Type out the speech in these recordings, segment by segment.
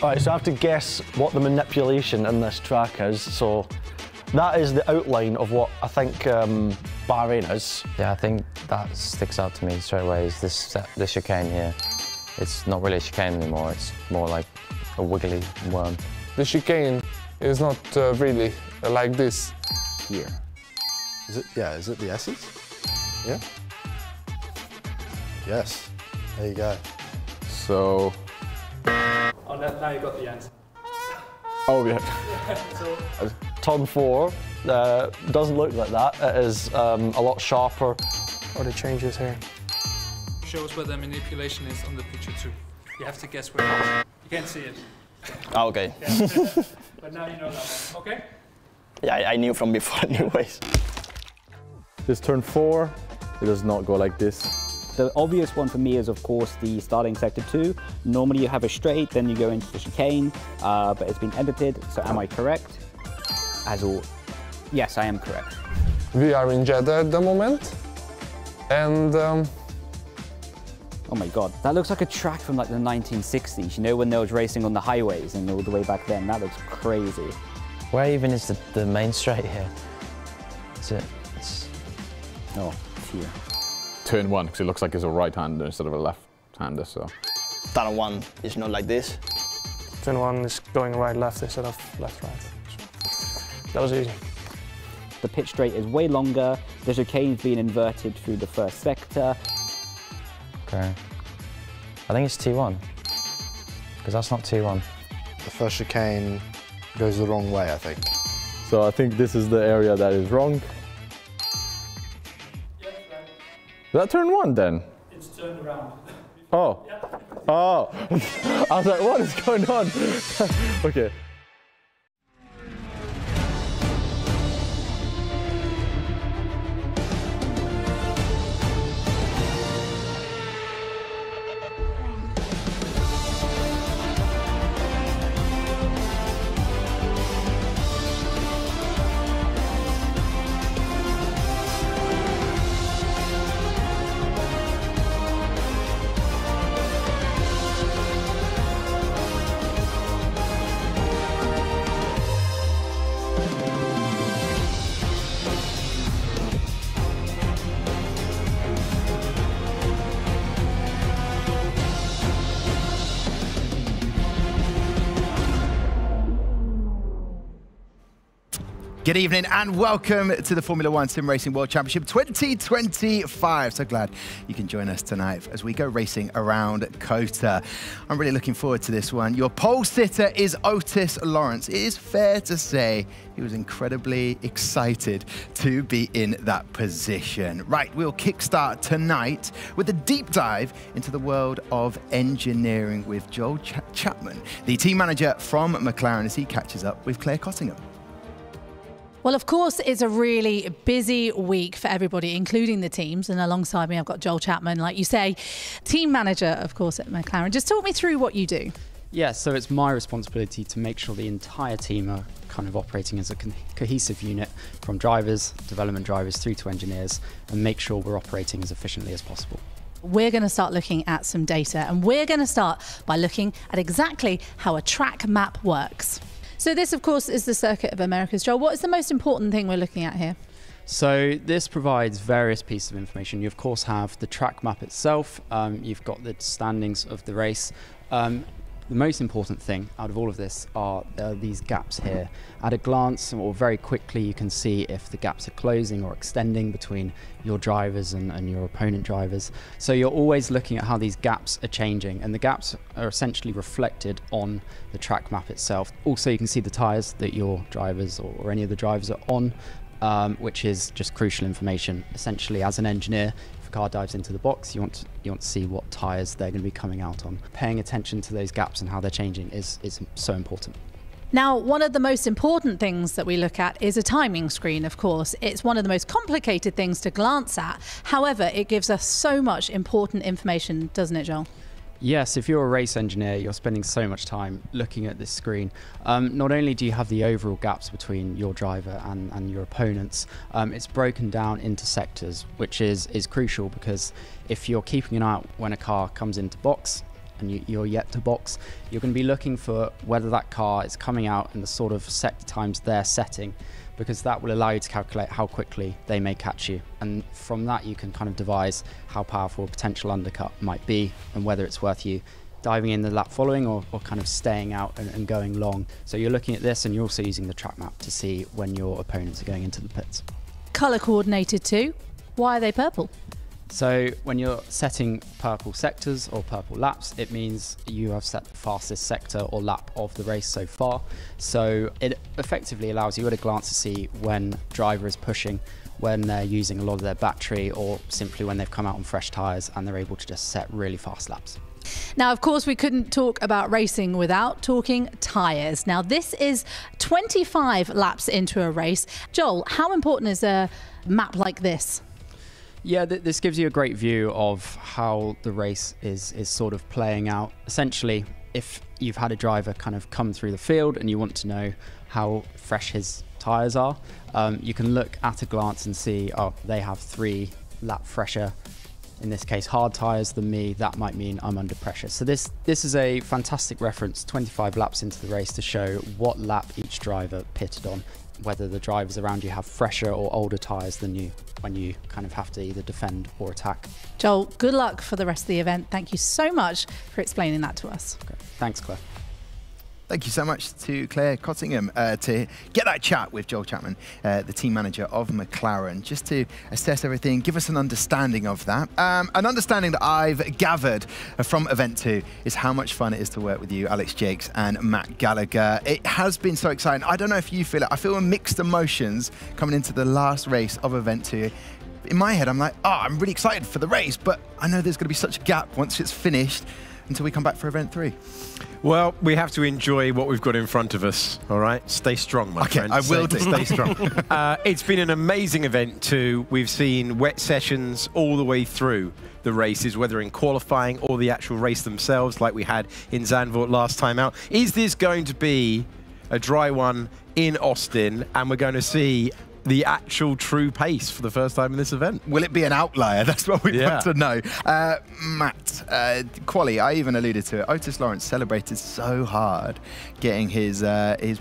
Alright, so I have to guess what the manipulation in this track is. So that is the outline of what I think Bahrain is. Yeah, I think that sticks out to me straight away is the chicane here. It's not really a chicane anymore, it's more like a wiggly worm. The chicane is not really like this. Here. Is it? Yeah, is it the S's? Yeah? Yes. There you go. So... Oh, now you got the answer. Oh, yeah. So, Turn 4 doesn't look like that. It is a lot sharper. or the changes here. Shows where the manipulation is on the picture too. You have to guess where it is. You can't see it. Oh, okay. Yeah. But now you know that one. Okay? Yeah, I knew from before anyways. This turn 4, it does not go like this. The obvious one for me is, of course, the starting sector 2. Normally you have a straight, then you go into the chicane, but it's been edited, so am I correct? As all, yes, I am correct. We are in Jeddah at the moment, and oh my God, that looks like a track from like the 1960s, you know, when they was racing on the highways and all the way back then. That looks crazy. Where even is the main straight here? Is it? Oh, here. turn 1, because it looks like it's a right-hander instead of a left-hander, so. Turn 1 is not like this. Turn 1 is going right-left instead of left-right. That was easy. The pitch straight is way longer. The chicane's been inverted through the first sector. Okay. I think it's T1, because that's not T1. The first chicane goes the wrong way, I think. So I think this is the area that is wrong. Is that turn 1 then? It's turned around. Oh. Oh. I was like, what is going on? Okay. Good evening and welcome to the Formula One Sim Racing World Championship 2025. So glad you can join us tonight as we go racing around COTA. I'm really looking forward to this one. Your pole sitter is Otis Lawrence. It is fair to say he was incredibly excited to be in that position. Right, we'll kickstart tonight with a deep dive into the world of engineering with Joel Chapman, the team manager from McLaren, as he catches up with Claire Cottingham. Well, of course, it's a really busy week for everybody, including the teams. And alongside me, I've got Joel Chapman, like you say, team manager, of course, at McLaren. Just talk me through what you do. Yeah, so it's my responsibility to make sure the entire team are kind of operating as a cohesive unit, from drivers, development drivers, through to engineers, and make sure we're operating as efficiently as possible. We're going to start looking at some data, and we're going to start by looking at exactly how a track map works. So this, of course, is the Circuit of Americas. Joel, what is the most important thing we're looking at here? So this provides various pieces of information. You, of course, have the track map itself. You've got the standings of the race. The most important thing out of all of this are these gaps here. At a glance, or very quickly, you can see if the gaps are closing or extending between your drivers and your opponent drivers. So you're always looking at how these gaps are changing, and the gaps are essentially reflected on the track map itself. Also, you can see the tyres that your drivers or any of the drivers are on, which is just crucial information. Essentially, as an engineer, if a car dives into the box, you want to see what tyres they're going to be coming out on. Paying attention to those gaps and how they're changing is so important. Now, one of the most important things that we look at is a timing screen, of course. It's one of the most complicated things to glance at. However, it gives us so much important information, doesn't it, Joel? Yes, if you're a race engineer, you're spending so much time looking at this screen. Not only do you have the overall gaps between your driver and your opponents, it's broken down into sectors, which is crucial, because if you're keeping an eye out when a car comes into box, and you're yet to box, you're going to be looking for whether that car is coming out in the sort of sector times they're setting, because that will allow you to calculate how quickly they may catch you. And from that, you can kind of devise how powerful a potential undercut might be and whether it's worth you diving in the lap following or kind of staying out and going long. So you're looking at this, and you're also using the track map to see when your opponents are going into the pits. Colour coordinated too. Why are they purple? So when you're setting purple sectors or purple laps, it means you have set the fastest sector or lap of the race so far. So it effectively allows you at a glance to see when driver is pushing, when they're using a lot of their battery, or simply when they've come out on fresh tyres and they're able to just set really fast laps. Now, of course, we couldn't talk about racing without talking tyres. Now, this is 25 laps into a race. Joel, how important is a map like this? Yeah, this gives you a great view of how the race is sort of playing out. Essentially, if you've had a driver kind of come through the field and you want to know how fresh his tyres are, you can look at a glance and see, oh, they have 3 lap fresher, in this case hard tyres, than me. That might mean I'm under pressure. So this is a fantastic reference 25 laps into the race to show what lap each driver pitted on, whether the drivers around you have fresher or older tyres than you, when you kind of have to either defend or attack. Joel, good luck for the rest of the event. Thank you so much for explaining that to us. Okay. Thanks, Claire. Thank you so much to Claire Cottingham to get that chat with Joel Chapman, the team manager of McLaren, just to assess everything, give us an understanding of that. An understanding that I've gathered from Event 2 is how much fun it is to work with you, Alex Jakes and Matt Gallagher. It has been so exciting. I don't know if you feel it. I feel mixed emotions coming into the last race of Event 2. In my head, I'm like, oh, I'm really excited for the race, but I know there's going to be such a gap once it's finished until we come back for Event 3. Well, we have to enjoy what we've got in front of us, all right? Stay strong, my friend. I will do. Stay strong. It's been an amazing event too. We've seen wet sessions all the way through the races, whether in qualifying or the actual race themselves, like we had in Zandvoort last time out. Is this going to be a dry one in Austin, and we're going to see the actual true pace for the first time in this event? Will it be an outlier? That's what we want to know. Matt, quali, I even alluded to it. Otis Lawrence celebrated so hard getting his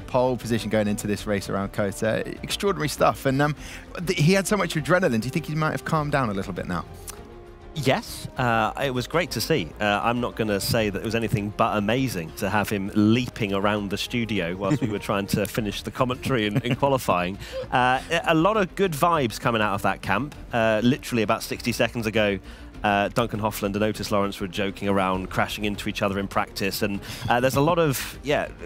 pole position going into this race around Kota. Extraordinary stuff. And he had so much adrenaline. Do you think he might have calmed down a little bit now? Yes, it was great to see. I'm not going to say that it was anything but amazing to have him leaping around the studio whilst we were trying to finish the commentary in qualifying. A lot of good vibes coming out of that camp. Literally about 60 seconds ago, Duncan Hoffland and Otis Lawrence were joking around, crashing into each other in practice, and there's a lot of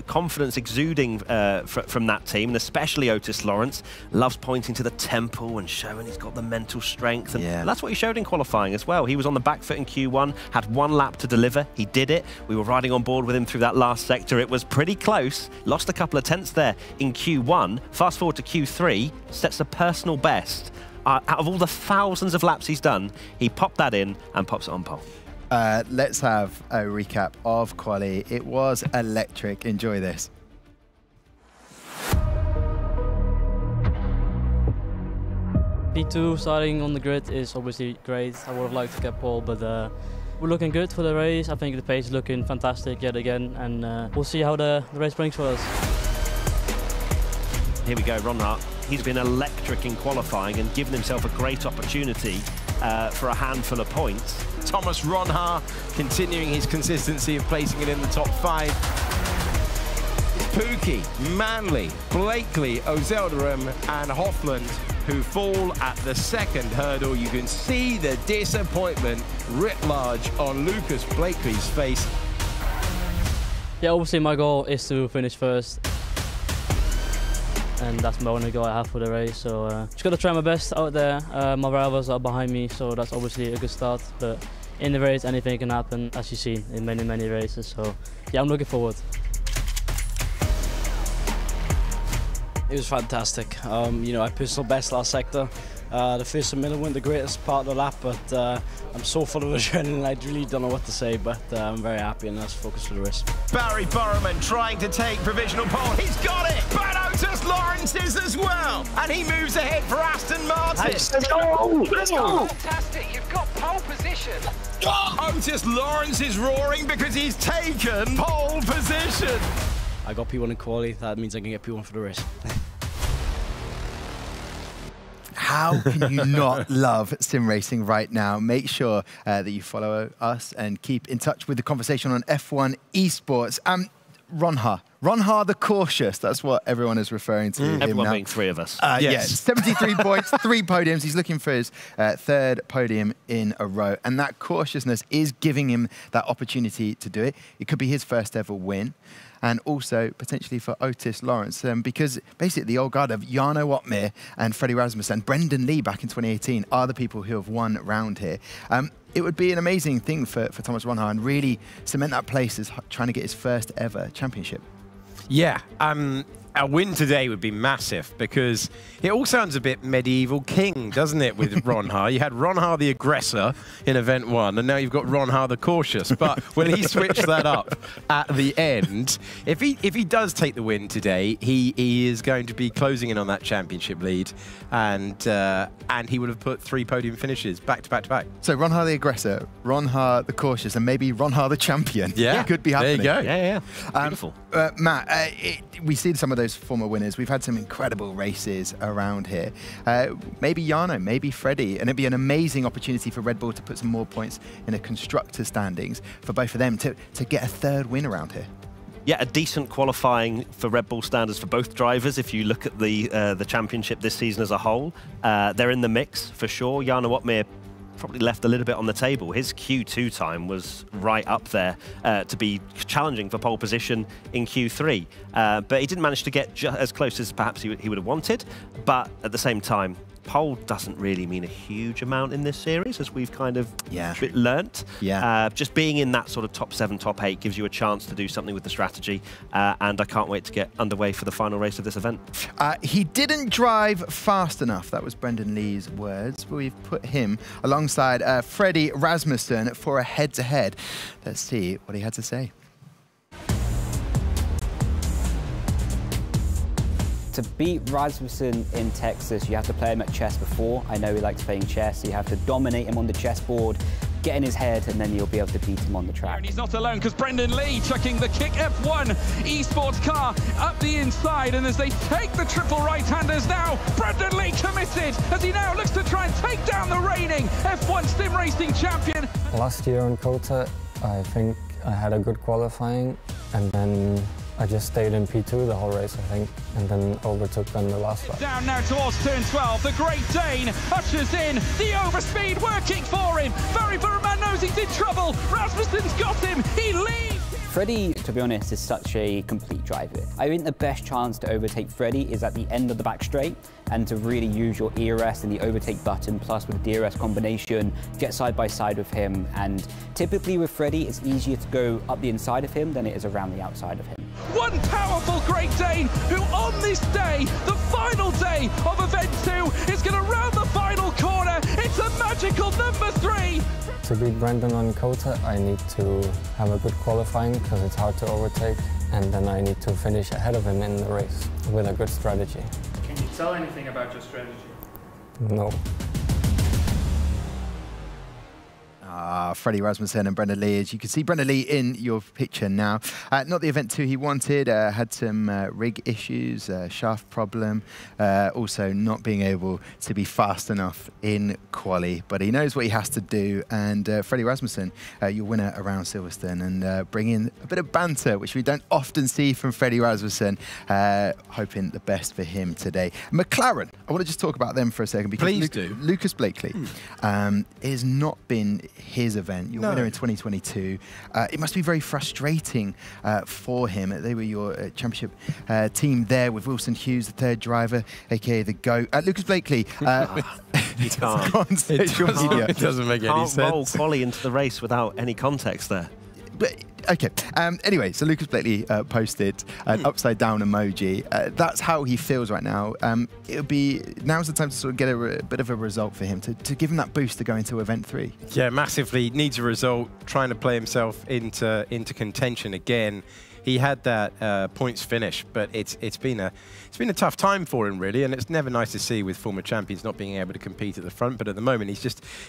confidence exuding from that team, and especially Otis Lawrence loves pointing to the temple and showing he's got the mental strength, and that's what he showed in qualifying as well. He was on the back foot in Q1, had 1 lap to deliver, he did it. We were riding on board with him through that last sector. It was pretty close, lost a couple of tenths there in Q1. Fast forward to Q3, sets a personal best. Out of all the thousands of laps he's done, he popped that in and pops it on pole. Let's have a recap of quali. It was electric. Enjoy this. P2 starting on the grid is obviously great. I would have liked to get pole, but we're looking good for the race. I think the pace is looking fantastic yet again, and we'll see how the race brings for us. Here we go, Ron Hart. He's been electric in qualifying and given himself a great opportunity for a handful of points. Thomas Ronhaar continuing his consistency of placing it in the top 5. It's Pookie, Manley, Blakely, Ozelderum and Hoffland who fall at the second hurdle. You can see the disappointment writ large on Lucas Blakely's face. Yeah, obviously my goal is to finish first. And that's my only goal I have for the race, so just got to try my best out there. My rivals are behind me, so that's obviously a good start, but in the race anything can happen, as you've seen in many races, so yeah, I'm looking forward. It was fantastic. You know, I personal best last sector. The first million weren't the greatest part of the lap, but I'm so full of adrenaline, I really don't know what to say, but I'm very happy and let's focus for the race. Barry Burman trying to take provisional pole. He's got it! But Otis Lawrence is as well. And he moves ahead for Aston Martin. Let's go! Let's go! Fantastic, you've got pole position. Otis Lawrence is roaring because he's taken pole position. I got P1 in quali, that means I can get P1 for the race. How can you not love sim racing right now? Make sure that you follow us and keep in touch with the conversation on F1 esports. Ronha the Cautious, that's what everyone is referring to him Everyone now. being three of us. Yes. Yeah, 73 points, 3 podiums. He's looking for his third podium in a row. And that cautiousness is giving him that opportunity to do it. It could be his first ever win. And also potentially for Otis Lawrence, because basically the old guard of Jarno Opmeer and Freddie Rasmussen and Brendan Lee back in 2018 are the people who have won round here. It would be an amazing thing for Thomas Ronha and really cement that place as trying to get his first ever championship. Yeah, a win today would be massive because it all sounds a bit medieval king, doesn't it, with Ronha? You had Ronha the aggressor in event 1, and now you've got Ronha the cautious. But will he switch that up at the end? If he does take the win today, he is going to be closing in on that championship lead, and he would have put 3 podium finishes back to back to back. So Ronha the aggressor, Ronha the cautious, and maybe Ronha the champion. Yeah, it could be happening. There you go. Yeah. Beautiful. Matt, we see some of those former winners. We've had some incredible races around here. Maybe Jarno, maybe Freddie, and it'd be an amazing opportunity for Red Bull to put some more points in the constructor standings for both of them to get a third win around here. Yeah, a decent qualifying for Red Bull standards for both drivers. If you look at the championship this season as a whole, they're in the mix for sure. Jarno Opmeer probably left a little bit on the table. His Q2 time was right up there to be challenging for pole position in Q3. But he didn't manage to get as close as perhaps he would have wanted. But at the same time, pole doesn't really mean a huge amount in this series, as we've kind of learnt. Yeah. Just being in that sort of top 7, top 8 gives you a chance to do something with the strategy. And I can't wait to get underway for the final race of this event. He didn't drive fast enough. That was Brendan Lee's words. We've put him alongside Freddie Rasmussen for a head-to-head. Let's see what he had to say. To beat Rasmussen in Texas, you have to play him at chess before. I know he likes playing chess. You have to dominate him on the chessboard, get in his head, and then you'll be able to beat him on the track. And he's not alone, because Brendan Lee chucking the Kick F1 esports car up the inside, and as they take the triple right-handers now, Brendan Lee committed as he now looks to try and take down the reigning F1 sim racing champion. Last year in Kota, I think I had a good qualifying, and then I just stayed in P2 the whole race, I think, and then overtook them the last lap. Down now towards turn 12, the Great Dane ushers in the overspeed working for him. Barry Burman knows he's in trouble. Rasmussen's got him. He leads. Freddie, to be honest, is such a complete driver. I think the best chance to overtake Freddie is at the end of the back straight and to really use your ERS and the overtake button plus with the DRS combination, get side by side with him. And typically with Freddie, it's easier to go up the inside of him than it is around the outside of him. One powerful Great Dane who on this day, the final day of event 2, is going to round the final corner. It's a magical number 3. To beat Brendan on Kota, I need to have a good qualifying because it's hard to overtake, and then I need to finish ahead of him in the race with a good strategy. Can you tell anything about your strategy? No. Freddie Rasmussen and Brendan Lee. As you can see Brendan Lee in your picture now. Not the event 2 he wanted, had some rig issues, shaft problem, also not being able to be fast enough in quali, but he knows what he has to do. And Freddie Rasmussen, your winner around Silverstone, and bring in a bit of banter, which we don't often see from Freddie Rasmussen. Hoping the best for him today. McLaren, I want to just talk about them for a second, because Please do. Lucas Blakely has not been his event, your winner in 2022. It must be very frustrating for him. They were your championship team there with Wilson Hughes, the third driver, aka the GOAT. Lucas Blakely. You can't. It doesn't make any sense. Can't roll quali into the race without any context there. But Okay. Anyway, so Lucas Blakely posted an upside down emoji. That's how he feels right now. It'll be now's the time to sort of get a bit of a result for him to give him that boost to go into event 3. Yeah, massively needs a result. Trying to play himself into contention again. He had that points finish, but it's been a tough time for him really, and it's never nice to see with former champions not being able to compete at the front. But at the moment,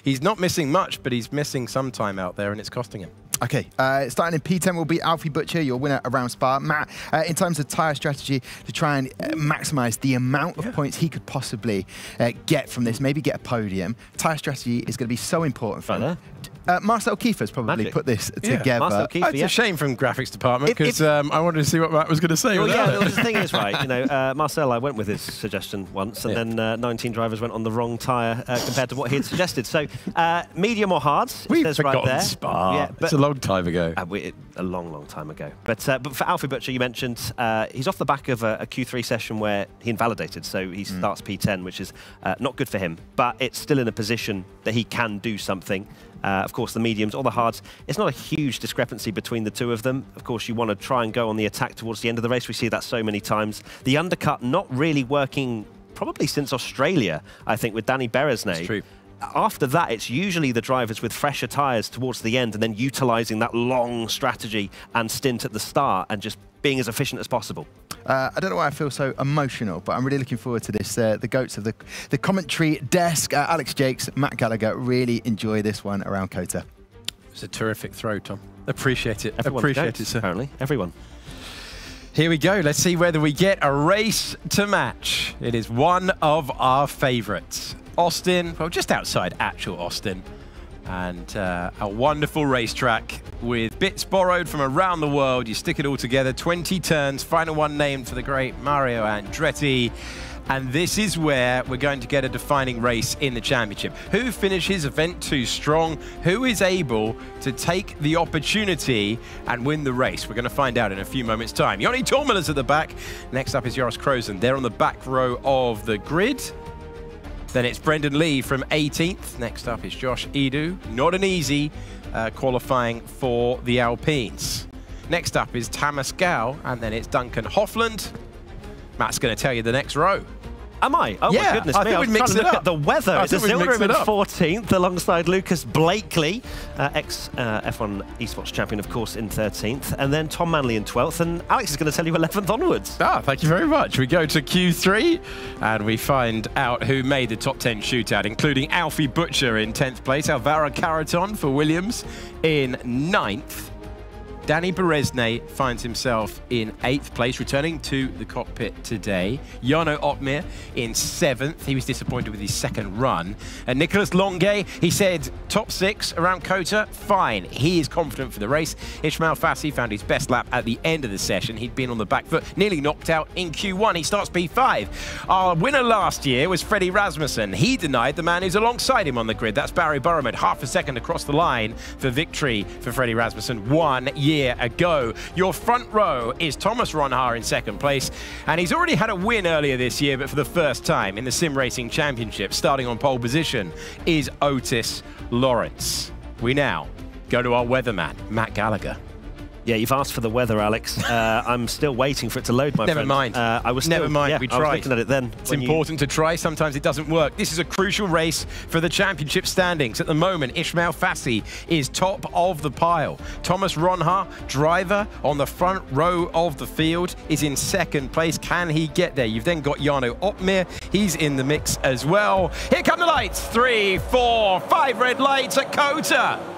he's not missing much, but he's missing some time out there, and it's costing him. Okay, starting in P10 will be Alfie Butcher, your winner around Spa. Matt, in terms of tyre strategy, to try and maximise the amount of points he could possibly get from this, maybe get a podium, tyre strategy is going to be so important for him. Marcel Kiefer's probably put this together. Marcel Kiefer, it's a shame from graphics department because I wanted to see what Matt was going to say. Well, yeah, the thing is, right, you know, Marcel, I went with his suggestion once, and then 19 drivers went on the wrong tyre compared to what he had suggested. So, medium or hards, We've says forgotten right there. Spa. Yeah, it's a long time ago. A long time ago. But for Alfie Butcher, you mentioned, he's off the back of a Q3 session where he invalidated, so he starts P10, which is not good for him, but it's still in a position that he can do something. Of course, the mediums or the hards, it's not a huge discrepancy between the two of them. Of course, you want to try and go on the attack towards the end of the race. We see that so many times. The undercut not really working probably since Australia, I think, with Danny Beresnay. That's true. After that, it's usually the drivers with fresher tyres towards the end and then utilising that long strategy and stint at the start and just being as efficient as possible. I don't know why I feel so emotional, but I'm really looking forward to this. The goats of the commentary desk, Alex Jakes, Matt Gallagher, really enjoy this one around COTA. It's a terrific throw, Tom. Appreciate it. Everyone's Appreciate goats, it, sir. Apparently, everyone. Here we go. Let's see whether we get a race to match. It is one of our favourites. Austin, well, just outside actual Austin. And a wonderful racetrack with bits borrowed from around the world. You stick it all together, 20 turns, final one named for the great Mario Andretti. And this is where we're going to get a defining race in the championship. Who finishes event 2 strong? Who is able to take the opportunity and win the race? We're going to find out in a few moments' time. Joni Tourmala's at the back. Next up is Joris Krozen. They're on the back row of the grid. Then it's Brendan Lee from 18th. Next up is Josh Edu. Not an easy qualifying for the Alpines. Next up is Thomas Gao, and then it's Duncan Hoffland. Matt's going to tell you the next row. Am I? Oh yeah, my goodness I me, I was trying to look at the weather. It's Zilderman in 14th alongside Lucas Blakely, ex-F1 esports champion, of course, in 13th. And then Tom Manley in 12th. And Alex is going to tell you 11th onwards. Thank you very much. We go to Q3 and we find out who made the top 10 shootout, including Alfie Butcher in 10th place, Alvaro Carreton for Williams in 9th. Danny Beresnay finds himself in 8th place, returning to the cockpit today. Jarno Opmeer in 7th. He was disappointed with his second run. And Nicolas Longuet, he said top 6 around COTA, fine. He is confident for the race. Ismail Fassi found his best lap at the end of the session. He'd been on the back foot, nearly knocked out in Q1. He starts P5. Our winner last year was Freddie Rasmussen. He denied the man who's alongside him on the grid. That's Barry Burrowman, half a second across the line for victory for Freddie Rasmussen 1 year ago. Your front row is Thomas Ronhaar in 2nd place, and he's already had a win earlier this year, but for the first time in the Sim Racing Championship, starting on pole position, is Otis Lawrence. We now go to our weatherman, Matt Gallagher. Yeah, you've asked for the weather, Alex. I'm still waiting for it to load, my friend. Never mind. I was Never mind. Yeah, We tried. I was looking at it then. It's important to try. Sometimes it doesn't work. This is a crucial race for the championship standings. At the moment, Ismail Fassi is top of the pile. Thomas Ronhaar, driver on the front row of the field, is in 2nd place. Can he get there? You've then got Jarno Opmeer. He's in the mix as well. Here come the lights. 3, 4, 5 red lights at COTA.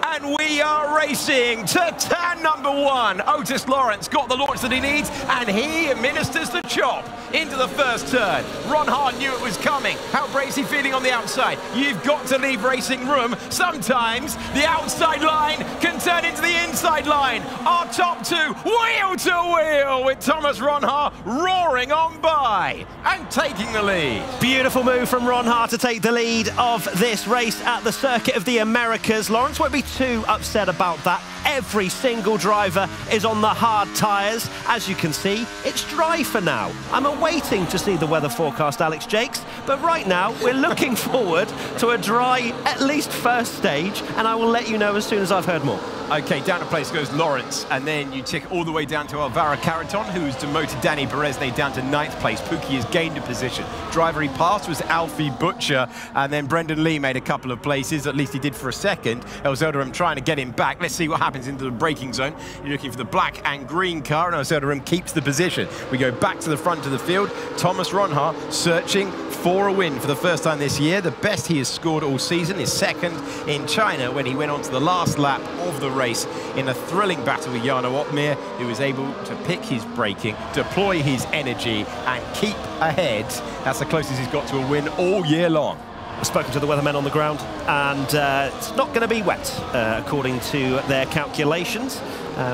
And we are racing to turn number 1. Otis Lawrence got the launch that he needs, and he administers the chop into the first turn. Ronhaar knew it was coming. How is he feeling on the outside? You've got to leave racing room. Sometimes the outside line can turn into the inside line. Our top 2, wheel to wheel, with Thomas Ronhaar roaring on by and taking the lead. Beautiful move from Ronhaar to take the lead of this race at the Circuit of the Americas. Lawrence won't be too upset about that. Every single driver is on the hard tyres. As you can see, it's dry for now. I'm awaiting to see the weather forecast, Alex Jakes, but right now we're looking forward to a dry, at least first stage, and I will let you know as soon as I've heard more. Okay, down a place goes Lawrence, and then you tick all the way down to Alvaro Carreton, who's demoted Danny Beresne down to 9th place. Pookie has gained a position. Driver he passed was Alfie Butcher, and then Brendan Lee made a couple of places, at least he did for a second. El Zeldarim trying to get him back. Let's see what happens into the braking zone. You're looking for the black and green car, and El Zeldarim keeps the position. We go back to the front of the field. Thomas Ronha searching for a win for the first time this year. The best he has scored all season is second in China when he went on to the last lap of the race in a thrilling battle with Jarno Opmeer, who was able to pick his braking, deploy his energy and keep ahead. That's the closest he's got to a win all year long. I've spoken to the weathermen on the ground, and it's not going to be wet according to their calculations,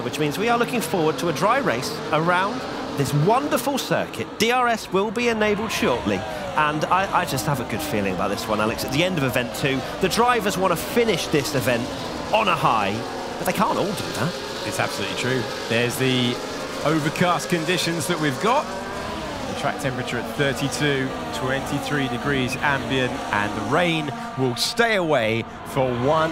which means we are looking forward to a dry race around this wonderful circuit. DRS will be enabled shortly, and I just have a good feeling about this one, Alex. At the end of event 2, the drivers want to finish this event on a high, but they can't all do that. It's absolutely true. There's the overcast conditions that we've got. The track temperature at 32, 23 degrees ambient, and the rain will stay away for one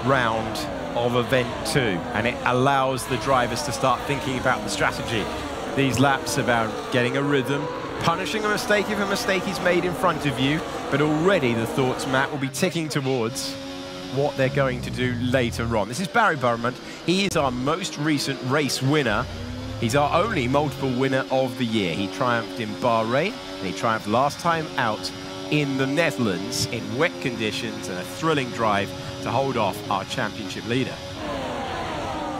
round of event 2, and it allows the drivers to start thinking about the strategy. These laps about getting a rhythm, punishing a mistake if a mistake is made in front of you, but already the thoughts, Matt, will be ticking towards what they're going to do later on. This is Barry Burman. He is our most recent race winner. He's our only multiple winner of the year. He triumphed in Bahrain, and he triumphed last time out in the Netherlands in wet conditions and a thrilling drive to hold off our championship leader.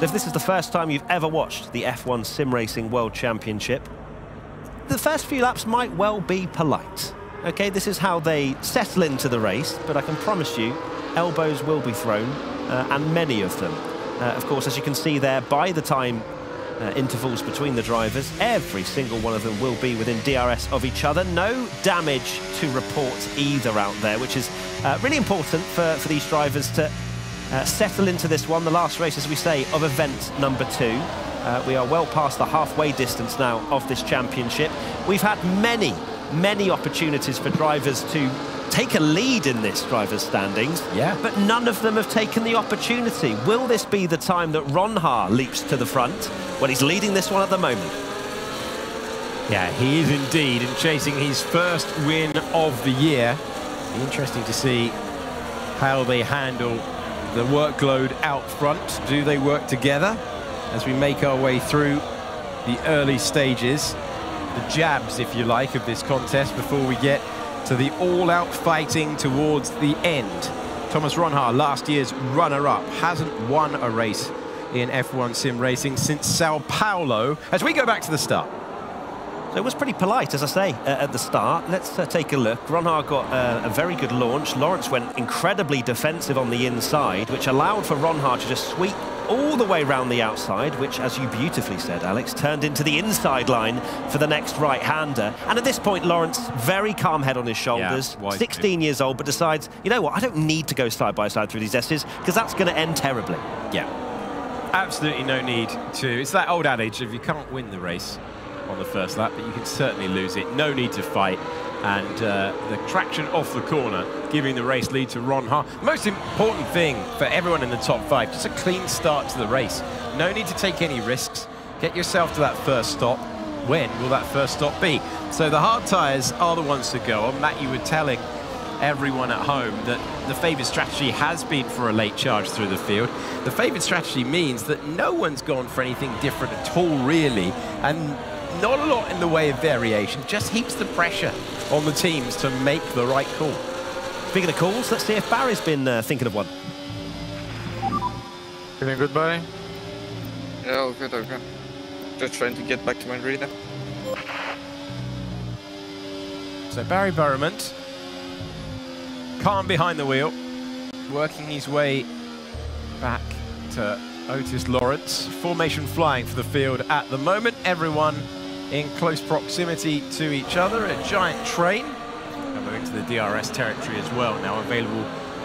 If this is the first time you've ever watched the F1 Sim Racing World Championship, the first few laps might well be polite. Okay, this is how they settle into the race, but I can promise you, elbows will be thrown, and many of them. Of course, as you can see there, by the time intervals between the drivers, every single one of them will be within DRS of each other. No damage to report either out there, which is really important for these drivers to settle into this one, the last race, as we say, of event number 2. We are well past the halfway distance now of this championship. We've had many opportunities for drivers to take a lead in this driver's standings, but none of them have taken the opportunity. Will this be the time that Ronha leaps to the front? Well, he's leading this one at the moment. Yeah, he is indeed, and chasing his first win of the year. Be interesting to see how they handle the workload out front. Do they work together as we make our way through the early stages, the jabs, if you like, of this contest before we get to the all-out fighting towards the end? Thomas Ronha, last year's runner-up, hasn't won a race in F1 sim racing since Sao Paulo. As we go back to the start. So it was pretty polite, as I say, at the start. Let's take a look. Ronha got a very good launch. Lawrence went incredibly defensive on the inside, which allowed for Ronha to just sweep all the way round the outside, which, as you beautifully said, Alex, turned into the inside line for the next right-hander. And at this point, Lawrence, very calm head on his shoulders, 16 years old, but decides, you know what, I don't need to go side-by-side through these S's, because that's going to end terribly. Yeah, absolutely no need to. It's that old adage, if you can't win the race on the first lap, but you can certainly lose it. No need to fight. And the traction off the corner, giving the race lead to Ronha. Most important thing for everyone in the top 5, just a clean start to the race. No need to take any risks. Get yourself to that first stop. When will that first stop be? So the hard tyres are the ones to go on. Matt, you were telling everyone at home that the favoured strategy has been for a late charge through the field. The favoured strategy means that no one's gone for anything different at all, really, and not a lot in the way of variation, just heaps the pressure on the teams to make the right call. Speaking of calls, let's see if Barry's been thinking of one. Feeling good, Barry? Yeah, all good, all good. Just trying to get back to my reader. So Barry Burman, calm behind the wheel, working his way back to Otis Lawrence. Formation flying for the field at the moment. Everyone in close proximity to each other. A giant train coming into the DRS territory as well, now available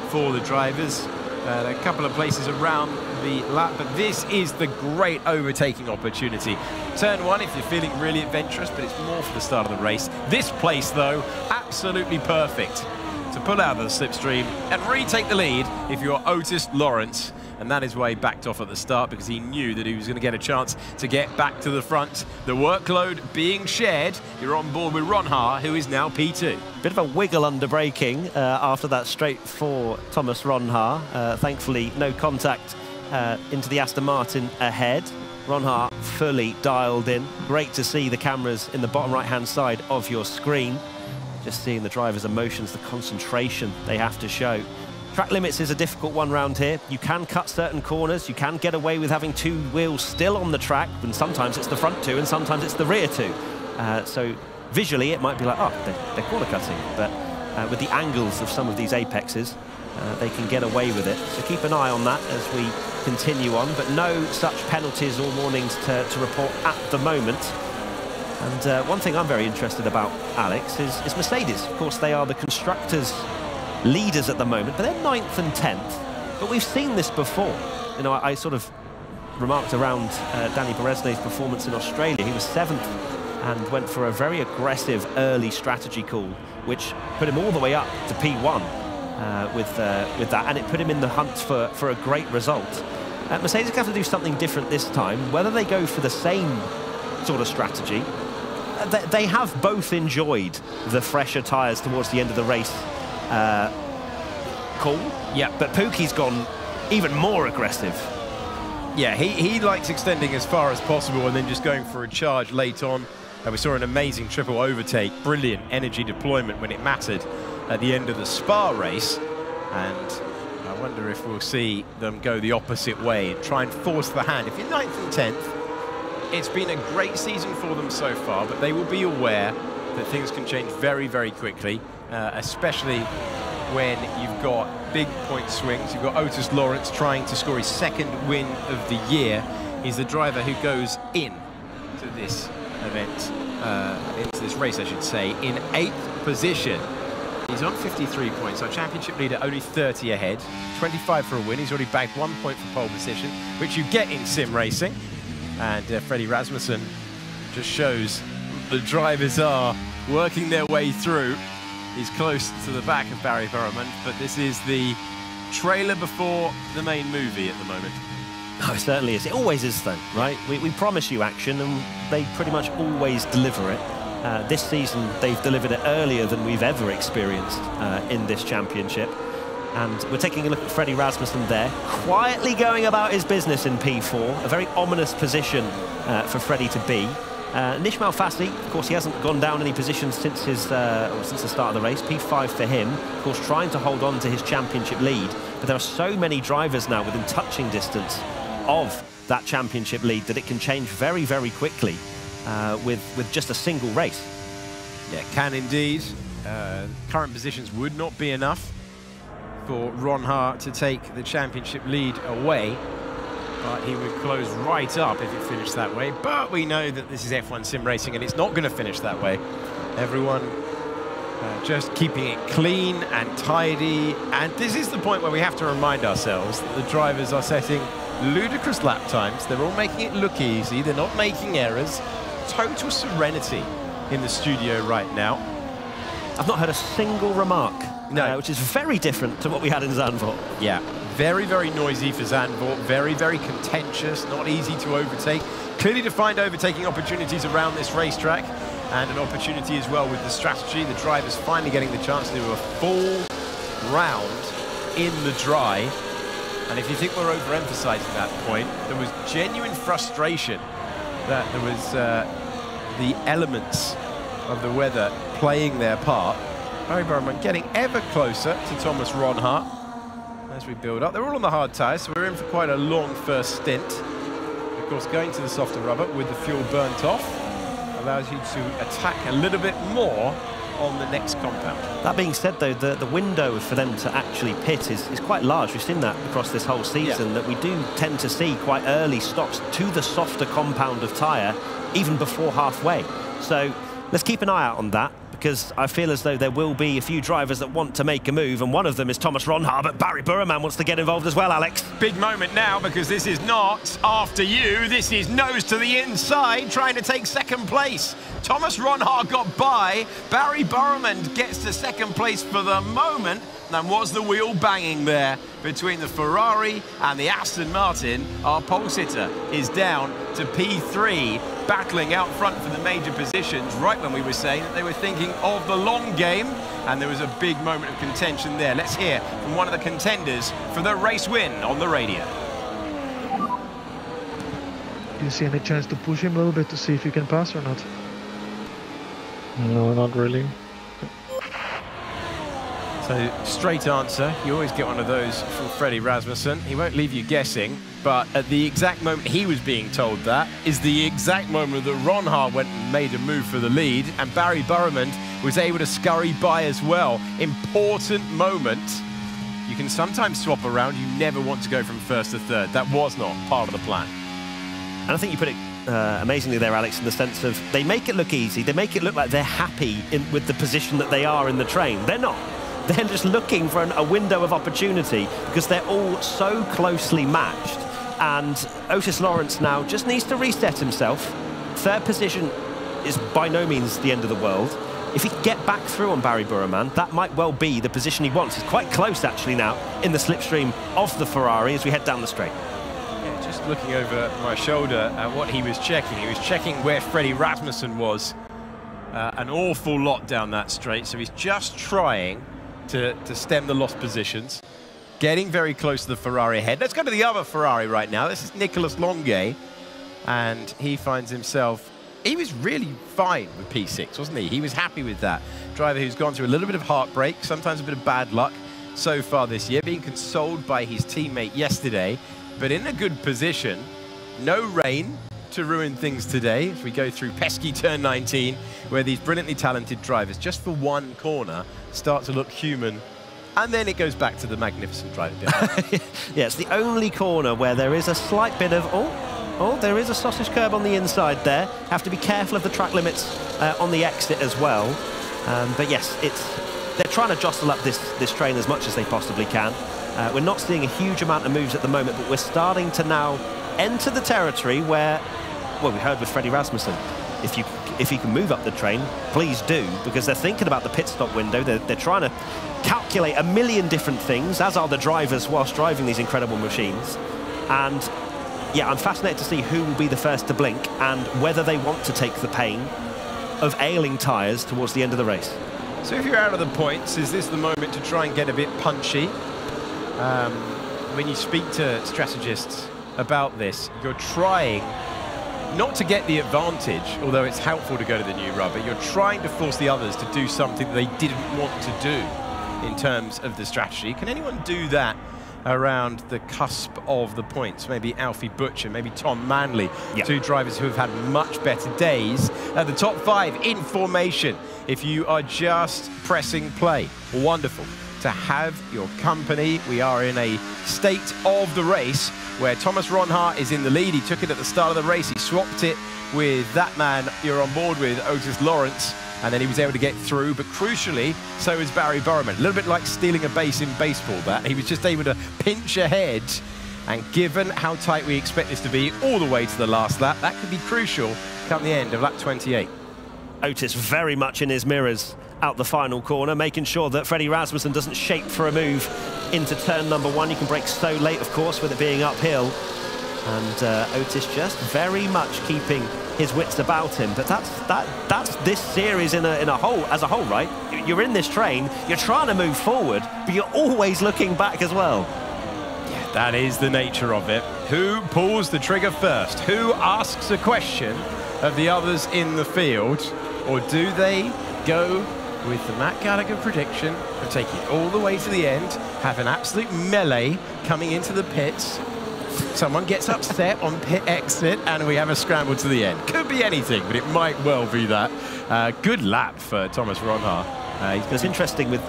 for the drivers. A couple of places around the lap, but this is the great overtaking opportunity. Turn 1 if you're feeling really adventurous, but it's more for the start of the race. This place, though, absolutely perfect to pull out of the slipstream and retake the lead if you're Otis Lawrence. and that is why he backed off at the start, because he knew that he was going to get a chance to get back to the front. The workload being shared. You're on board with Ronhaar, who is now P2. Bit of a wiggle under braking after that straight for Thomas Ronhaar. Thankfully, no contact into the Aston Martin ahead. Ronhaar fully dialed in. Great to see the cameras in the bottom right-hand side of your screen. Just seeing the driver's emotions, the concentration they have to show. Track limits is a difficult one round here. You can cut certain corners. You can get away with having two wheels still on the track, and sometimes it's the front two and sometimes it's the rear two. So visually it might be like, oh, they're corner cutting. But with the angles of some of these apexes, they can get away with it. So keep an eye on that as we continue on, but no such penalties or warnings to report at the moment. And one thing I'm very interested about, Alex, is Mercedes. Of course, they are the constructors' leaders at the moment, but they're 9th and 10th. But we've seen this before. You know, I sort of remarked around Danny Beresne's performance in Australia. He was 7th and went for a very aggressive early strategy call, which put him all the way up to P1 with that, and it put him in the hunt for a great result. Mercedes have to do something different this time. Whether they go for the same sort of strategy, they have both enjoyed the fresher tyres towards the end of the race call. Yeah, but Pookie's gone even more aggressive. Yeah, he likes extending as far as possible and then just going for a charge late on. We saw an amazing triple overtake, brilliant energy deployment when it mattered at the end of the Spa race. And I wonder if we'll see them go the opposite way and try and force the hand. If you're 9th and 10th, it's been a great season for them so far, but they will be aware that things can change very, very quickly, especially when you've got big point swings. You've got Otis Lawrence trying to score his 2nd win of the year. He's the driver who goes in to this event, into this race, I should say, in 8th position. He's on 53 points, our championship leader only 30 ahead, 25 for a win. He's already bagged 1 point for pole position, which you get in sim racing. And Freddie Rasmussen just shows the drivers are working their way through. He's close to the back of Barry Burman, but this is the trailer before the main movie at the moment. Oh, it certainly is. It always is, though, right? We promise you action, and they pretty much always deliver it. This season, they've delivered it earlier than we've ever experienced in this championship. And we're taking a look at Freddie Rasmussen there, quietly going about his business in P4, a very ominous position for Freddie to be. Nishmal Fassi, of course, he hasn't gone down any positions since since the start of the race. P5 for him, of course, trying to hold on to his championship lead. But there are so many drivers now within touching distance of that championship lead that it can change very, very quickly with just a single race. Yeah, can indeed. Current positions would not be enough for Ronhaar to take the championship lead away, but he would close right up if it finished that way. But we know that this is F1 sim racing and it's not going to finish that way. Everyone just keeping it clean and tidy, and this is the point where we have to remind ourselves that the drivers are setting ludicrous lap times. They're all making it look easy, they're not making errors. Total serenity in the studio right now. I've not heard a single remark. No. Which is very different to what we had in Zandvoort. Yeah, very, very noisy for Zandvoort, very, very contentious, not easy to overtake. Clearly to find overtaking opportunities around this racetrack, and an opportunity as well with the strategy. The drivers finally getting the chance to do a full round in the dry. And if you think we're overemphasizing that point, there was genuine frustration that there was the elements of the weather playing their part. Barry Burman getting ever closer to Thomas Ronhaar as we build up. They're all on the hard tyres, so we're in for quite a long first stint. Of course, going to the softer rubber with the fuel burnt off allows you to attack a little bit more on the next compound. That being said, though, the window for them to actually pit is quite large. We've seen that across this whole season, that we do tend to see quite early stops to the softer compound of tyre, even before halfway. So let's keep an eye out on that, because I feel as though there will be a few drivers that want to make a move, and one of them is Thomas Ronhaar, but Barry Burman wants to get involved as well, Alex. Big moment now, because this is not after you, this is nose to the inside, trying to take 2nd place. Thomas Ronhaar got by, Barry Burman gets to 2nd place for the moment. And was the wheel banging there between the Ferrari and the Aston Martin? Our pole sitter is down to P3, battling out front for the major positions, right when we were saying that they were thinking of the long game, and there was a big moment of contention there. Let's hear from one of the contenders for the race win on the radio. Do you see any chance to push him a little bit to see if you can pass or not? No, not really. So, straight answer. You always get one of those from Freddie Rasmussen. He won't leave you guessing, but at the exact moment he was being told that is the exact moment that Ron Hart went and made a move for the lead, and Barry Burman was able to scurry by as well. Important moment. You can sometimes swap around. You never want to go from first to third. That was not part of the plan. And I think you put it amazingly there, Alex, in the sense of they make it look easy. They make it look like they're happy with the position that they are in the train. They're not. They're just looking for a window of opportunity because they're all so closely matched. And Otis Lawrence now just needs to reset himself. Third position is by no means the end of the world. If he can get back through on Barry Burman, that might well be the position he wants. He's quite close, actually, now in the slipstream of the Ferrari as we head down the straight. Just looking over my shoulder at what he was checking where Freddie Rasmussen was an awful lot down that straight, so he's just trying to stem the lost positions, getting very close to the Ferrari ahead. Let's go to the other Ferrari right now. This is Nicolas Longuet, and he finds himself, he was really fine with P6, wasn't he? He was happy with that. Driver who's gone through a little bit of heartbreak, sometimes a bit of bad luck so far this year, being consoled by his teammate yesterday, but in a good position. No rain to ruin things today as we go through pesky turn 19, where these brilliantly talented drivers, just for one corner, start to look human, and then it goes back to the magnificent driver behind. Yeah, it's the only corner where there is a slight bit of, there is a sausage curb on the inside there. Have to be careful of the track limits on the exit as well. But yes, they're trying to jostle up this train as much as they possibly can. We're not seeing a huge amount of moves at the moment, but we're starting to now enter the territory where, well, we heard with Freddie Rasmussen, if you can move up the train, please do, because they're thinking about the pit stop window. They're trying to calculate a million different things, as are the drivers whilst driving these incredible machines. And yeah, I'm fascinated to see who will be the first to blink and whether they want to take the pain of ailing tyres towards the end of the race. So if you're out of the points, is this the moment to try and get a bit punchy? When you speak to strategists about this, you're trying not to get the advantage, although it's helpful to go to the new rubber. You're trying to force the others to do something they didn't want to do in terms of the strategy. Can anyone do that around the cusp of the points? Maybe Alfie Butcher, maybe Tom Manley, two drivers who have had much better days. At the top 5 in formation, if you are just pressing play. Wonderful to have your company. We are in a state of the race where Thomas Ron Hart is in the lead. He took it at the start of the race. He swapped it with that man you're on board with, Otis Lawrence, and then he was able to get through. But crucially, so is Barry Burman. A little bit like stealing a base in baseball, that. He was just able to pinch ahead. And given how tight we expect this to be all the way to the last lap, that could be crucial come the end of lap 28. Otis very much in his mirrors out the final corner, making sure that Freddie Rasmussen doesn't shape for a move into turn number 1. You can brake so late, of course, with it being uphill. And Otis just very much keeping his wits about him. But that's this series as a whole, right? You're in this train, you're trying to move forward, but you're always looking back as well. Yeah, that is the nature of it. Who pulls the trigger first? Who asks a question of the others in the field? Or do they go with the Matt Gallagher prediction of taking it all the way to the end, have an absolute melee coming into the pits, someone gets upset on pit exit, and we have a scramble to the end? Could be anything, but it might well be that. Good lap for Thomas Ron Hart. It's interesting with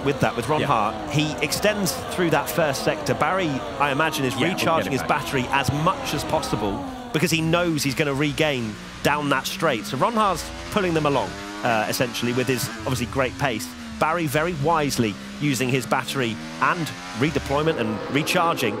Ron Hart. He extends through that first sector. Barry, I imagine, is recharging his battery as much as possible because he knows he's going to regain down that straight. So Ron Hart's pulling them along, essentially, with his obviously great pace. Barry very wisely using his battery and redeployment and recharging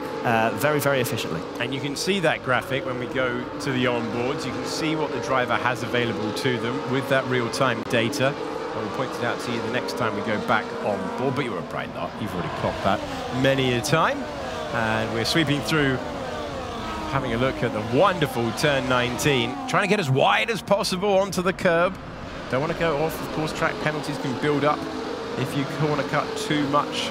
very, very efficiently. And you can see that graphic when we go to the onboards. You can see what the driver has available to them with that real-time data. We'll point it out to you the next time we go back on board, but you're a bright lot. You've already clocked that many a time. And we're sweeping through, having a look at the wonderful turn 19, trying to get as wide as possible onto the curb. Don't want to go off. Of course, track penalties can build up if you corner cut too much.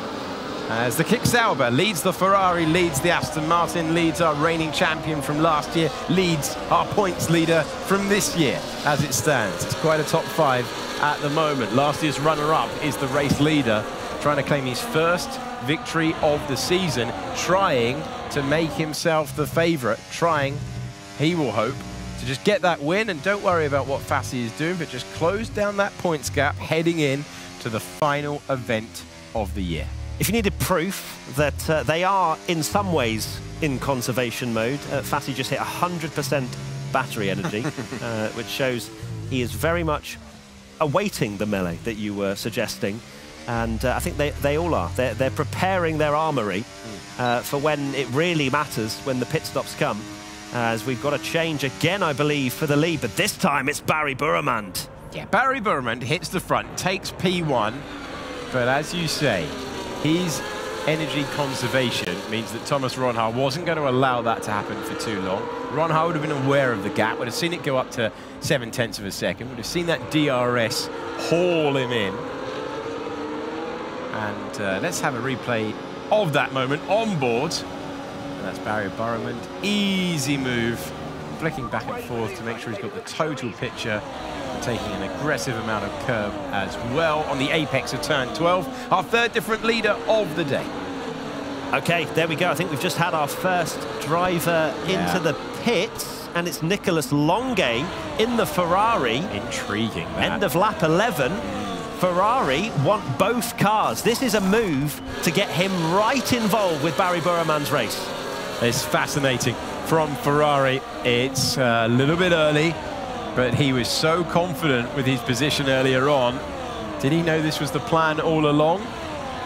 As the Kick Sauber leads the Ferrari, leads the Aston Martin, leads our reigning champion from last year, leads our points leader from this year as it stands. It's quite a top 5 at the moment. Last year's runner-up is the race leader, trying to claim his first victory of the season, trying to make himself the favourite, trying, he will hope, to just get that win. And don't worry about what Fassi is doing, but just close down that points gap heading in to the final event of the year. If you needed proof that they are in some ways in conservation mode, Fassi just hit 100% battery energy, which shows he is very much awaiting the melee that you were suggesting. And I think they all are. They're preparing their armoury for when it really matters, when the pit stops come. As we've got a change again, I believe, for the lead, but this time it's Barry Burmand. Yeah, Barry Burmand hits the front, takes P1, but as you say, his energy conservation means that Thomas Ronhaar wasn't going to allow that to happen for too long. Ronhaar would have been aware of the gap, would have seen it go up to 0.7 of a second, would have seen that DRS haul him in. And let's have a replay of that moment on board. And that's Barry Burmand. Easy move, flicking back and forth to make sure he's got the total picture. Taking an aggressive amount of curb as well on the apex of turn 12. Our third different leader of the day. Okay, there we go. I think we've just had our first driver into the pits, and it's Nicolas Longuet in the Ferrari. Intriguing, that. End of lap 11. Ferrari want both cars. This is a move to get him right involved with Barry Burmand's race. It's fascinating from Ferrari. It's a little bit early, but he was so confident with his position earlier on. Did he know this was the plan all along?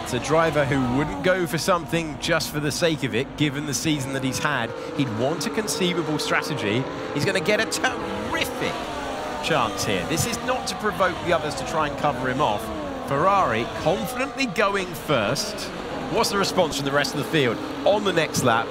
It's a driver who wouldn't go for something just for the sake of it, given the season that he's had. He'd want a conceivable strategy. He's going to get a terrific chance here. This is not to provoke the others to try and cover him off. Ferrari confidently going first. What's the response from the rest of the field? On the next lap,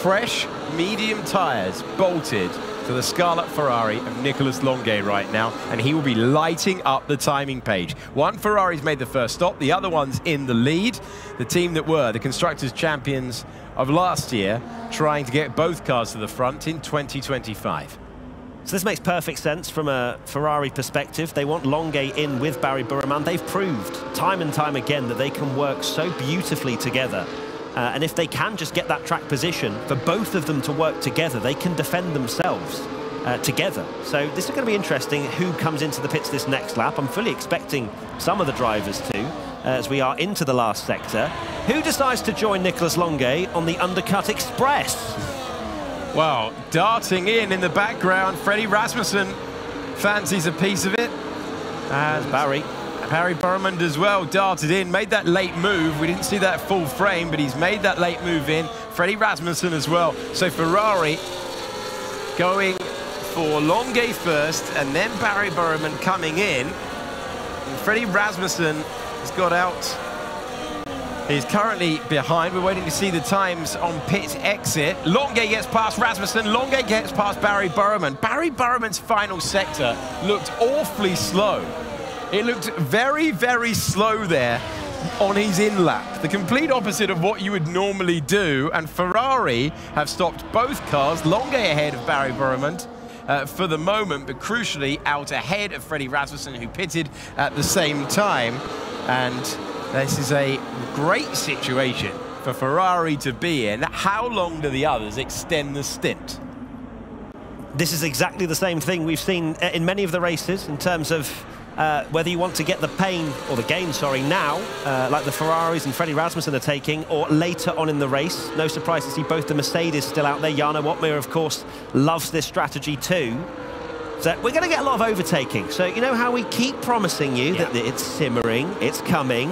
fresh, medium tyres bolted to the Scarlet Ferrari of Nicolas Longuet right now, and he will be lighting up the timing page. One Ferrari's made the first stop, the other one's in the lead. The team that were the Constructors' champions of last year, trying to get both cars to the front in 2025. So this makes perfect sense from a Ferrari perspective. They want Longuet in with Barry Burmand. They've proved time and time again that they can work so beautifully together. And if they can just get that track position for both of them to work together, they can defend themselves together. So this is going to be interesting who comes into the pits this next lap. I'm fully expecting some of the drivers to, as we are into the last sector. Who decides to join Nicolas Longuet on the Undercut Express? Well, darting in the background, Freddie Rasmussen fancies a piece of it. And Barry Burmand as well darted in, made that late move. We didn't see that full frame, but he's made that late move in. Freddie Rasmussen as well. So Ferrari going for Longuet first, and then Barry Burmand coming in. And Freddie Rasmussen has got out. He's currently behind. We're waiting to see the times on pit exit. Longuet gets past Rasmussen. Longuet gets past Barry Burmand. Barry Burmand's final sector looked awfully slow. It looked very, very slow there on his in-lap. The complete opposite of what you would normally do. And Ferrari have stopped both cars. Longuet ahead of Barry Burmand for the moment, but crucially out ahead of Freddie Rasmussen, who pitted at the same time. And this is a great situation for Ferrari to be in. How long do the others extend the stint? This is exactly the same thing we've seen in many of the races in terms of whether you want to get the pain, or the gain, sorry, now, like the Ferraris and Freddie Rasmussen are taking, or later on in the race. No surprise to see both the Mercedes still out there. Jarno Opmeer, of course, loves this strategy too. So we're going to get a lot of overtaking. So you know how we keep promising you that it's simmering, it's coming.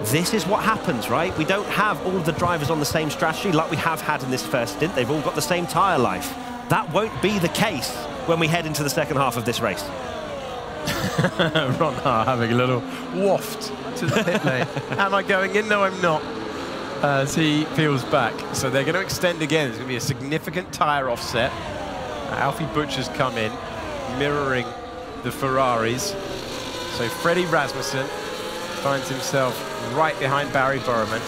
This is what happens, right? We don't have all of the drivers on the same strategy like we have had in this first stint. They've all got the same tyre life. That won't be the case when we head into the second half of this race. Ron Haar having a little waft to the pit lane. Am I going in? No, I'm not. As he peels back. So they're going to extend again. There's going to be a significant tyre offset. Alfie Butcher's come in, mirroring the Ferraris. So Freddie Rasmussen finds himself right behind Barry Burman.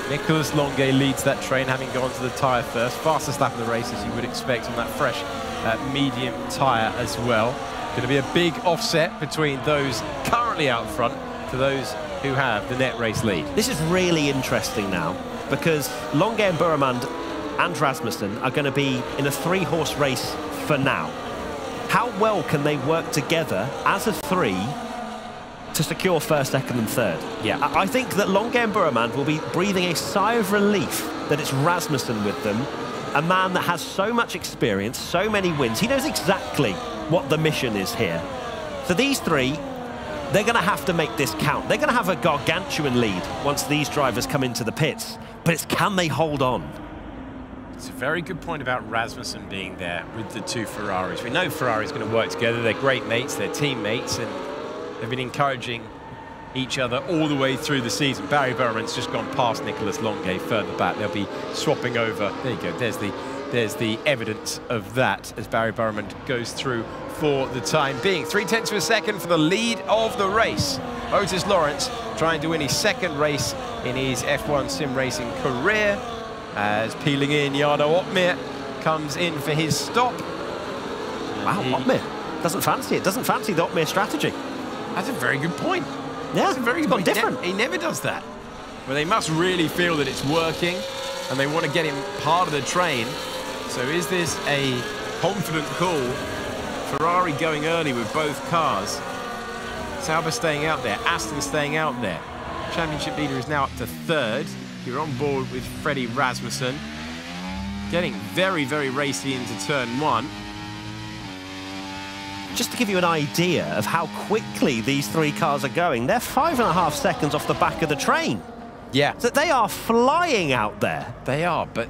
Nicolas Longuet leads that train, having gone to the tyre first. Fastest lap of the race, as you would expect, on that fresh medium tyre as well. Going to be a big offset between those currently out front to those who have the net race lead. This is really interesting now, because Longuet and Burman and Rasmussen are going to be in a 3-horse race for now. How well can they work together as a 3 to secure first, second and third? Yeah. I think that Longuet and Burman will be breathing a sigh of relief that it's Rasmussen with them, a man that has so much experience, so many wins. He knows exactly what the mission is here. So these 3, they're going to have to make this count. They're going to have a gargantuan lead once these drivers come into the pits. But it's, can they hold on? It's a very good point about Rasmussen being there with the 2 Ferraris. We know Ferrari's going to work together. They're great mates, they're teammates, and they've been encouraging each other all the way through the season. Barry Burman's just gone past Nicolas Longuet further back. They'll be swapping over. There you go. There's the evidence of that as Barry Burman goes through for the time being. 0.3 of a second for the lead of the race. Otis Lawrence trying to win his 2nd race in his F1 sim racing career, as peeling in Jarno Opmeer comes in for his stop. Wow, Opmeer doesn't fancy it. Doesn't fancy the Opmeer strategy. That's a very good point. Yeah, that's a very good point. Different. He never does that. Well, they must really feel that it's working, and they want to get him part of the train. So is this a confident call? Ferrari going early with both cars. Sauber staying out there. Aston staying out there. Championship leader is now up to 3rd. You're on board with Freddie Rasmussen. Getting very, very racy into turn 1. Just to give you an idea of how quickly these 3 cars are going, they're 5.5 seconds off the back of the train. Yeah. So they are flying out there. They are, but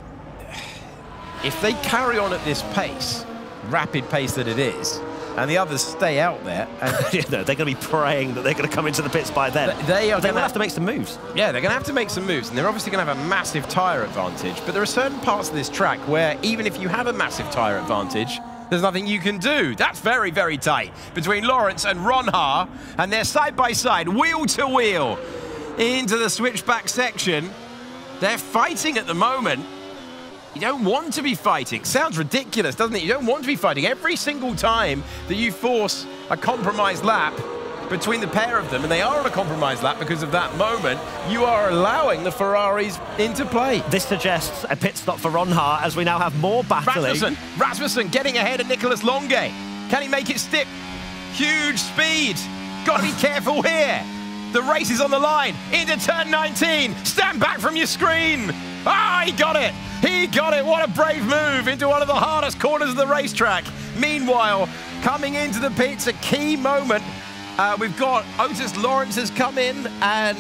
if they carry on at this pace, rapid pace that it is, and the others stay out there, and you know, they're going to be praying that they're going to come into the pits by then. They will have to make some moves. Yeah, they're going to have to make some moves, and they're obviously going to have a massive tyre advantage. But there are certain parts of this track where even if you have a massive tyre advantage, there's nothing you can do. That's very, very tight between Lawrence and Ron Haar, and they're side by side, wheel to wheel, into the switchback section. They're fighting at the moment. You don't want to be fighting. Sounds ridiculous, doesn't it? You don't want to be fighting. Every single time that you force a compromised lap between the pair of them, and they are on a compromised lap because of that moment, you are allowing the Ferraris into play. This suggests a pit stop for Ron Haar as we now have more battling. Rasmussen getting ahead of Nicolas Longuet. Can he make it stick? Huge speed. Got to be careful here. The race is on the line. Into turn 19. Stand back from your screen. Ah, he got it. He got it. What a brave move into one of the hardest corners of the racetrack. Meanwhile, coming into the pits, a key moment. We've got Otis Lawrence has come in, and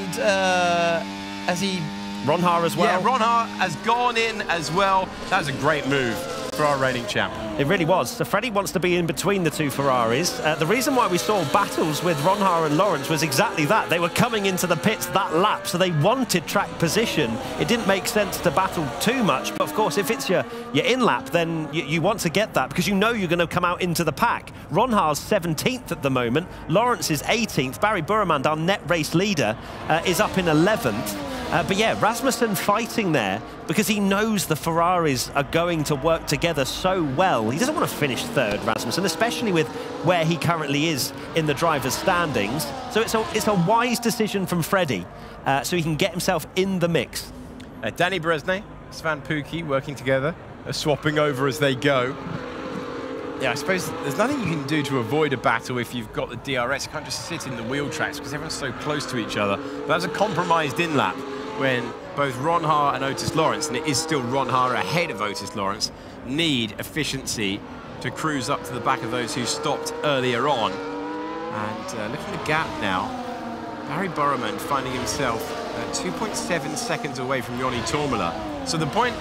Ron Haar as well. Yeah, Ron Haar has gone in as well. That was a great move for our reigning champ. It really was. So Freddie wants to be in between the 2 Ferraris. The reason why we saw battles with Ron Haar and Lawrence was exactly that. They were coming into the pits that lap, so they wanted track position. It didn't make sense to battle too much, but of course, if it's your in-lap, then you want to get that because you know you're going to come out into the pack. Ron Haar's 17th at the moment. Lawrence is 18th. Barry Burman, our net race leader, is up in 11th. But yeah, Rasmussen fighting there because he knows the Ferraris are going to work together so well. He doesn't want to finish 3rd, Rasmussen, especially with where he currently is in the driver's standings. So it's a wise decision from Freddie, so he can get himself in the mix. Danny Bresnay, Svan Pukki working together, swapping over as they go. Yeah, I suppose there's nothing you can do to avoid a battle if you've got the DRS. You can't just sit in the wheel tracks because everyone's so close to each other. But that's a compromised in-lap when both Ron Haar and Otis Lawrence, and it is still Ron Haar ahead of Otis Lawrence, need efficiency to cruise up to the back of those who stopped earlier on. And looking at the gap now, Barry Burman finding himself 2.7 seconds away from Joni Tormela. So the point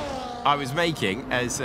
I was making as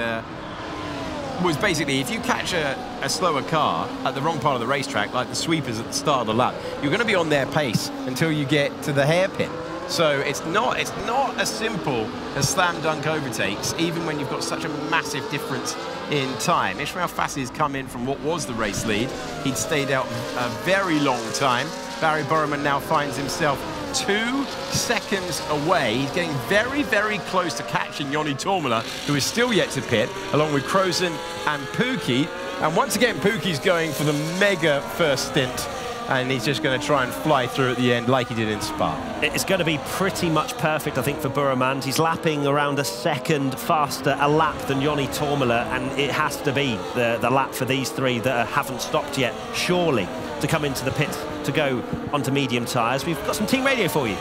was basically, if you catch a slower car at the wrong part of the racetrack, like the sweepers at the start of the lap, you're going to be on their pace until you get to the hairpin. So it's not as simple as slam dunk overtakes, even when you've got such a massive difference in time. Ismail Fassi has come in from what was the race lead. He'd stayed out a very long time. Barry Burman now finds himself 2 seconds away. He's getting very, very close to catching Joni Tormela, who is still yet to pit, along with Krozen and Pookie. And once again, Pookie's going for the mega first stint, and he's just going to try and fly through at the end like he did in Spa. It's going to be pretty much perfect, I think, for Burman. He's lapping around a second faster a lap than Joni Tormela, and it has to be the lap for these three that haven't stopped yet, surely, to come into the pits to go onto medium tyres. We've got some team radio for you.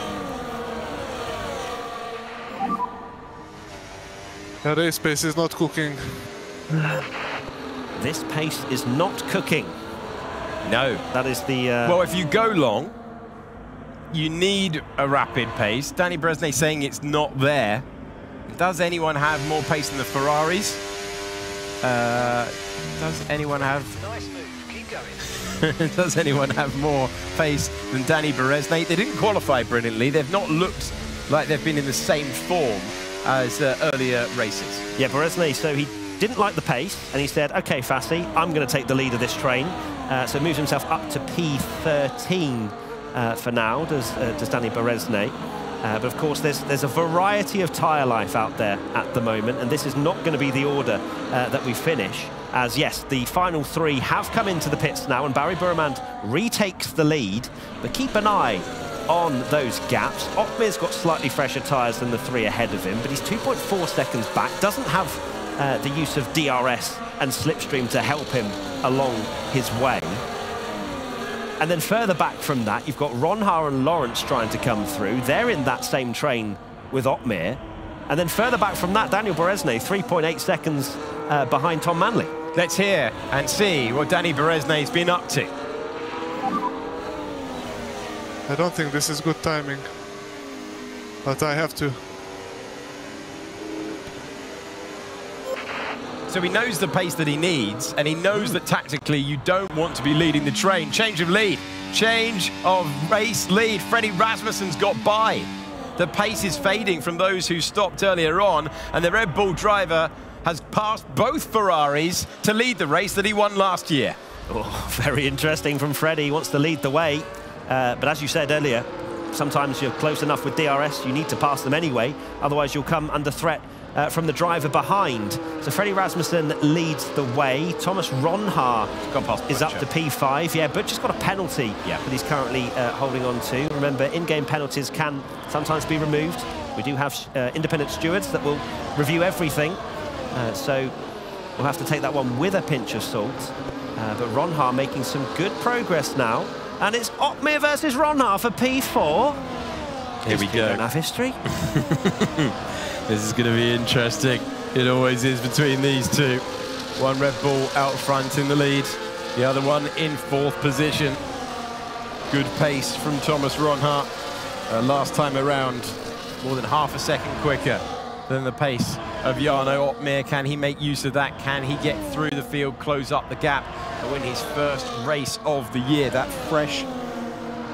The race pace is not cooking. This pace is not cooking. No. That is the... Well, if you go long, you need a rapid pace. Danny Bresnay saying it's not there. Does anyone have more pace than the Ferraris? Does anyone have... Nice move. Keep going. Does anyone have more pace than Danny Beresnay? They didn't qualify brilliantly. They've not looked like they've been in the same form as earlier races. Yeah, Beresnay, so he didn't like the pace, and he said, OK, Fassi, I'm going to take the lead of this train. So moves himself up to P13 for now, does Danny Beresnay. But of course, there's a variety of tyre life out there at the moment, and this is not going to be the order that we finish. As yes, the final three have come into the pits now, and Barry Burman retakes the lead. But keep an eye on those gaps. Otmir's got slightly fresher tyres than the three ahead of him, but he's 2.4 seconds back. Doesn't have the use of DRS and slipstream to help him along his way. And then further back from that, you've got Ronha and Lawrence trying to come through. They're in that same train with Otmir. And then further back from that, Daniel Beresnay, 3.8 seconds behind Tom Manley. Let's hear and see what Danny Beresnay's been up to. I don't think this is good timing, but I have to. So he knows the pace that he needs, and he knows that tactically you don't want to be leading the train. Change of lead. Change of race lead. Freddie Rasmussen's got by. The pace is fading from those who stopped earlier on, and the Red Bull driver has passed both Ferraris to lead the race that he won last year. Oh, very interesting from Freddie. He wants to lead the way. But as you said earlier, sometimes you're close enough with DRS, you need to pass them anyway. Otherwise, you'll come under threat from the driver behind. So Freddie Rasmussen leads the way. Thomas Ronha is up to P5. Yeah, Butcher's got a penalty that he's currently holding on to. Remember, in-game penalties can sometimes be removed. We do have independent stewards that will review everything. So we'll have to take that one with a pinch of salt. But Ronha making some good progress now. And it's Otmir versus Ronha for P4. Here we go. Don't have history. This is going to be interesting. It always is between these two. One Red Bull out front in the lead, the other one in 4th position. Good pace from Thomas Ronha. Last time around, more than half a second quicker than the pace of Jarno Otmir. Can he make use of that? Can he get through the field, close up the gap, and win his first race of the year? That fresh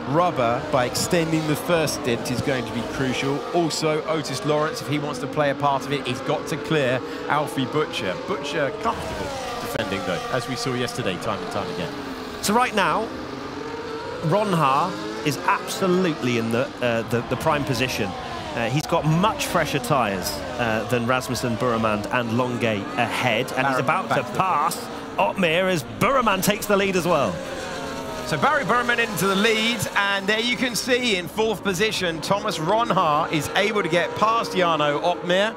rubber, by extending the first stint, is going to be crucial. Also, Otis Lawrence, if he wants to play a part of it, he's got to clear Alfie Butcher. Butcher comfortable defending, though, as we saw yesterday, time and time again. So right now, Ronha is absolutely in the prime position. He's got much fresher tyres than Rasmussen, Burman and Longay ahead, and he's about to pass Otmir as Burman takes the lead as well. So Barry Burman into the lead, and there you can see in 4th position, Thomas Ronha is able to get past Jarno Otmir,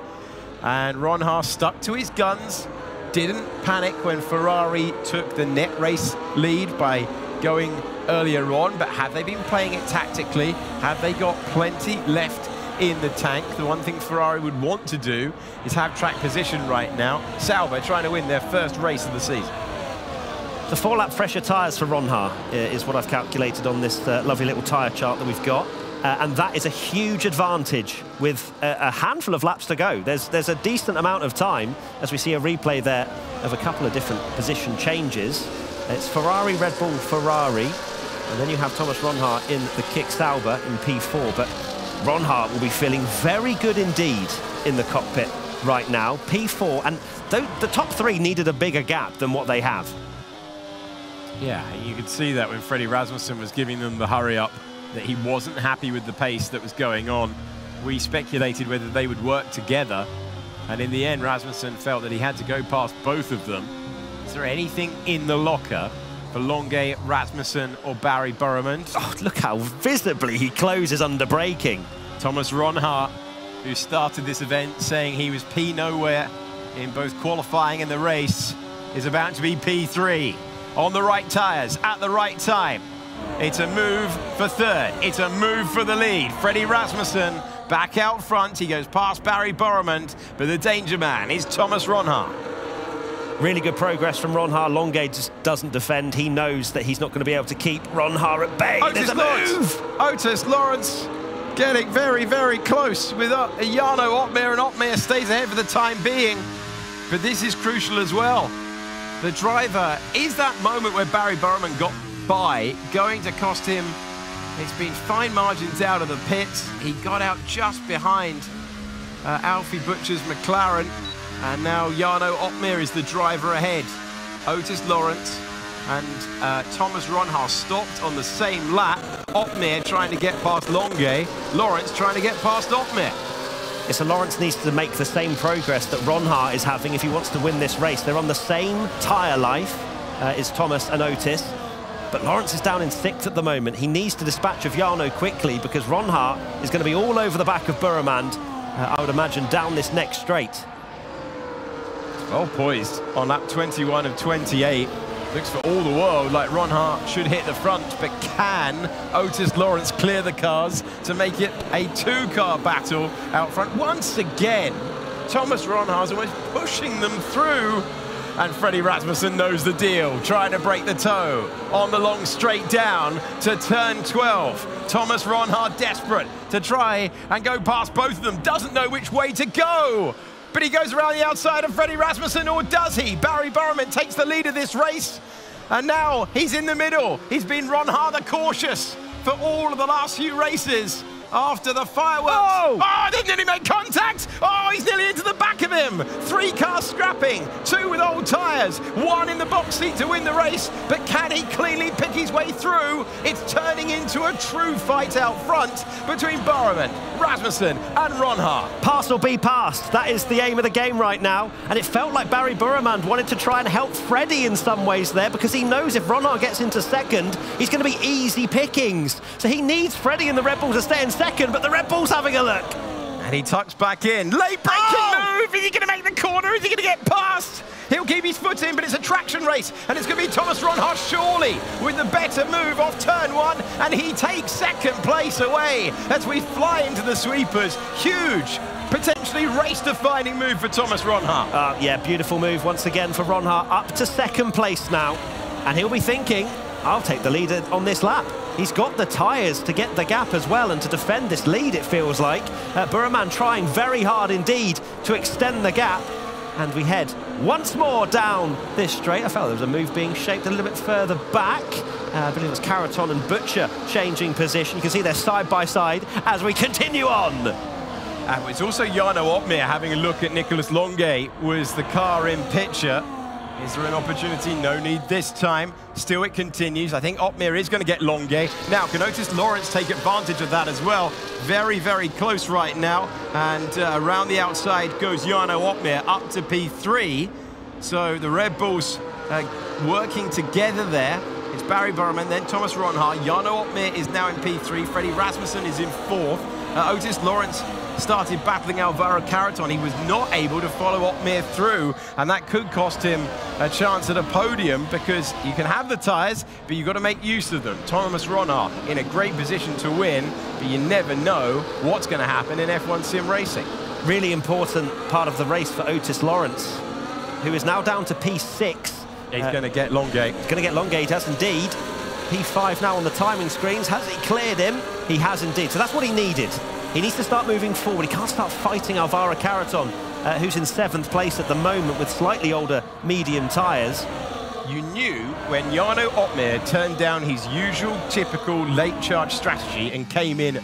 and Ronha stuck to his guns, didn't panic when Ferrari took the net race lead by going earlier on, but have they been playing it tactically? Have they got plenty left in the tank? The one thing Ferrari would want to do is have track position right now. Sauber trying to win their first race of the season. The 4-lap fresher tyres for Ronha is what I've calculated on this lovely little tyre chart that we've got. And that is a huge advantage with a handful of laps to go. There's a decent amount of time, as we see a replay there of a couple of different position changes. It's Ferrari, Red Bull, Ferrari, and then you have Thomas Ronhaar in the Kick Sauber in P4, but Ronhaar will be feeling very good indeed in the cockpit right now. P4, and the top three needed a bigger gap than what they have. Yeah, you could see that when Freddie Rasmussen was giving them the hurry up, that he wasn't happy with the pace that was going on. We speculated whether they would work together, and in the end Rasmussen felt that he had to go past both of them. Is there anything in the locker for Longuet, Rasmussen or Barry Burriman? Oh, look how visibly he closes under braking. Thomas Ronhaar, who started this event saying he was P nowhere in both qualifying and the race, is about to be P3 on the right tyres at the right time. It's a move for third. It's a move for the lead. Freddie Rasmussen back out front. He goes past Barry Burriman, but the danger man is Thomas Ronhaar. Really good progress from Ronhaar. Longuet just doesn't defend. He knows that he's not going to be able to keep Ronhaar at bay. There's a move! Otis Lawrence getting very, very close with Jarno Opmeer, and Opmeer stays ahead for the time being. But this is crucial as well. The driver, is that moment where Barry Burriman got by going to cost him? It's been fine margins out of the pits. He got out just behind Alfie Butcher's McLaren. And now Jarno Opmeer is the driver ahead. Otis Lawrence and Thomas Ronhaar stopped on the same lap. Opmeer trying to get past Longuet. Lawrence trying to get past Opmeer. Yeah, so Lawrence needs to make the same progress that Ronhaar is having if he wants to win this race. They're on the same tyre life as Thomas and Otis. But Lawrence is down in 6th at the moment. He needs to dispatch of Jarno quickly because Ronhaar is going to be all over the back of Burriman, I would imagine, down this next straight. Well poised on lap 21 of 28. Looks for all the world like Ronhaar should hit the front, but can Otis Lawrence clear the cars to make it a two-car battle out front? Once again, Thomas Ronhaar's almost pushing them through, and Freddie Rasmussen knows the deal, trying to break the toe on the long straight down to turn 12. Thomas Ronhaar desperate to try and go past both of them, doesn't know which way to go. But he goes around the outside of Freddie Rasmussen, or does he? Barry Burriman takes the lead of this race, and now he's in the middle. He's been Ronhaar the cautious for all of the last few races after the fireworks. Oh, they nearly made contact. Oh, he's nearly into the back of him. 3 cars scrapping, 2 with old tyres, 1 in the box seat to win the race. But can he cleanly pick his way through? It's turning into a true fight out front between Burriman, Rasmussen and Ronhaar. Pass or be passed. That is the aim of the game right now. And it felt like Barry Burriman wanted to try and help Freddie in some ways there, because he knows if Ronhaar gets into 2nd, he's going to be easy pickings. So he needs Freddie and the Red Bull to stay in 2nd, but the Red Bull's having a look. And he tucks back in. Late braking move. Is he going to make the corner? Is he going to get past? He'll keep his foot in, but it's a traction race. And it's going to be Thomas Ronhaar, surely, with the better move off turn 1. And he takes 2nd place away as we fly into the sweepers. Huge, potentially race-defining move for Thomas Ronhaar. Yeah, beautiful move once again for Ronhaar. Up to 2nd place now. And he'll be thinking, I'll take the lead on this lap. He's got the tyres to get the gap as well and to defend this lead, it feels like. Burriman trying very hard indeed to extend the gap. And we head once more down this straight. I felt there was a move being shaped a little bit further back. I believe it was Caraton and Butcher changing position. You can see they're side by side as we continue on. And it's also Jarno Opmeer having a look at Nicolas Longuet. Was the car in picture? Is there an opportunity? No need this time. Still it continues. I think Opmeer is going to get Longuet. Now, can Otis Lawrence take advantage of that as well? Very, very close right now. And around the outside goes Jarno Opmeer up to P3. So the Red Bulls working together there. It's Barry Burriman, then Thomas Ronhaar. Jarno Opmeer is now in P3. Freddie Rasmussen is in 4th. Otis Lawrence started battling Alvaro Caraton. He was not able to follow Opmeer through, and that could cost him a chance at a podium, because you can have the tyres, but you've got to make use of them. Thomas Ronhaar in a great position to win, but you never know what's going to happen in F1 sim racing. Really important part of the race for Otis Lawrence, who is now down to P6. He's going to get Longuet. He's going to get Longuet, has indeed. P5 now on the timing screens. Has he cleared him? He has indeed. So that's what he needed. He needs to start moving forward. He can't start fighting Alvaro Caraton who's in 7th place at the moment with slightly older medium tyres. You knew when Jarno Opmeer turned down his usual typical late charge strategy and came in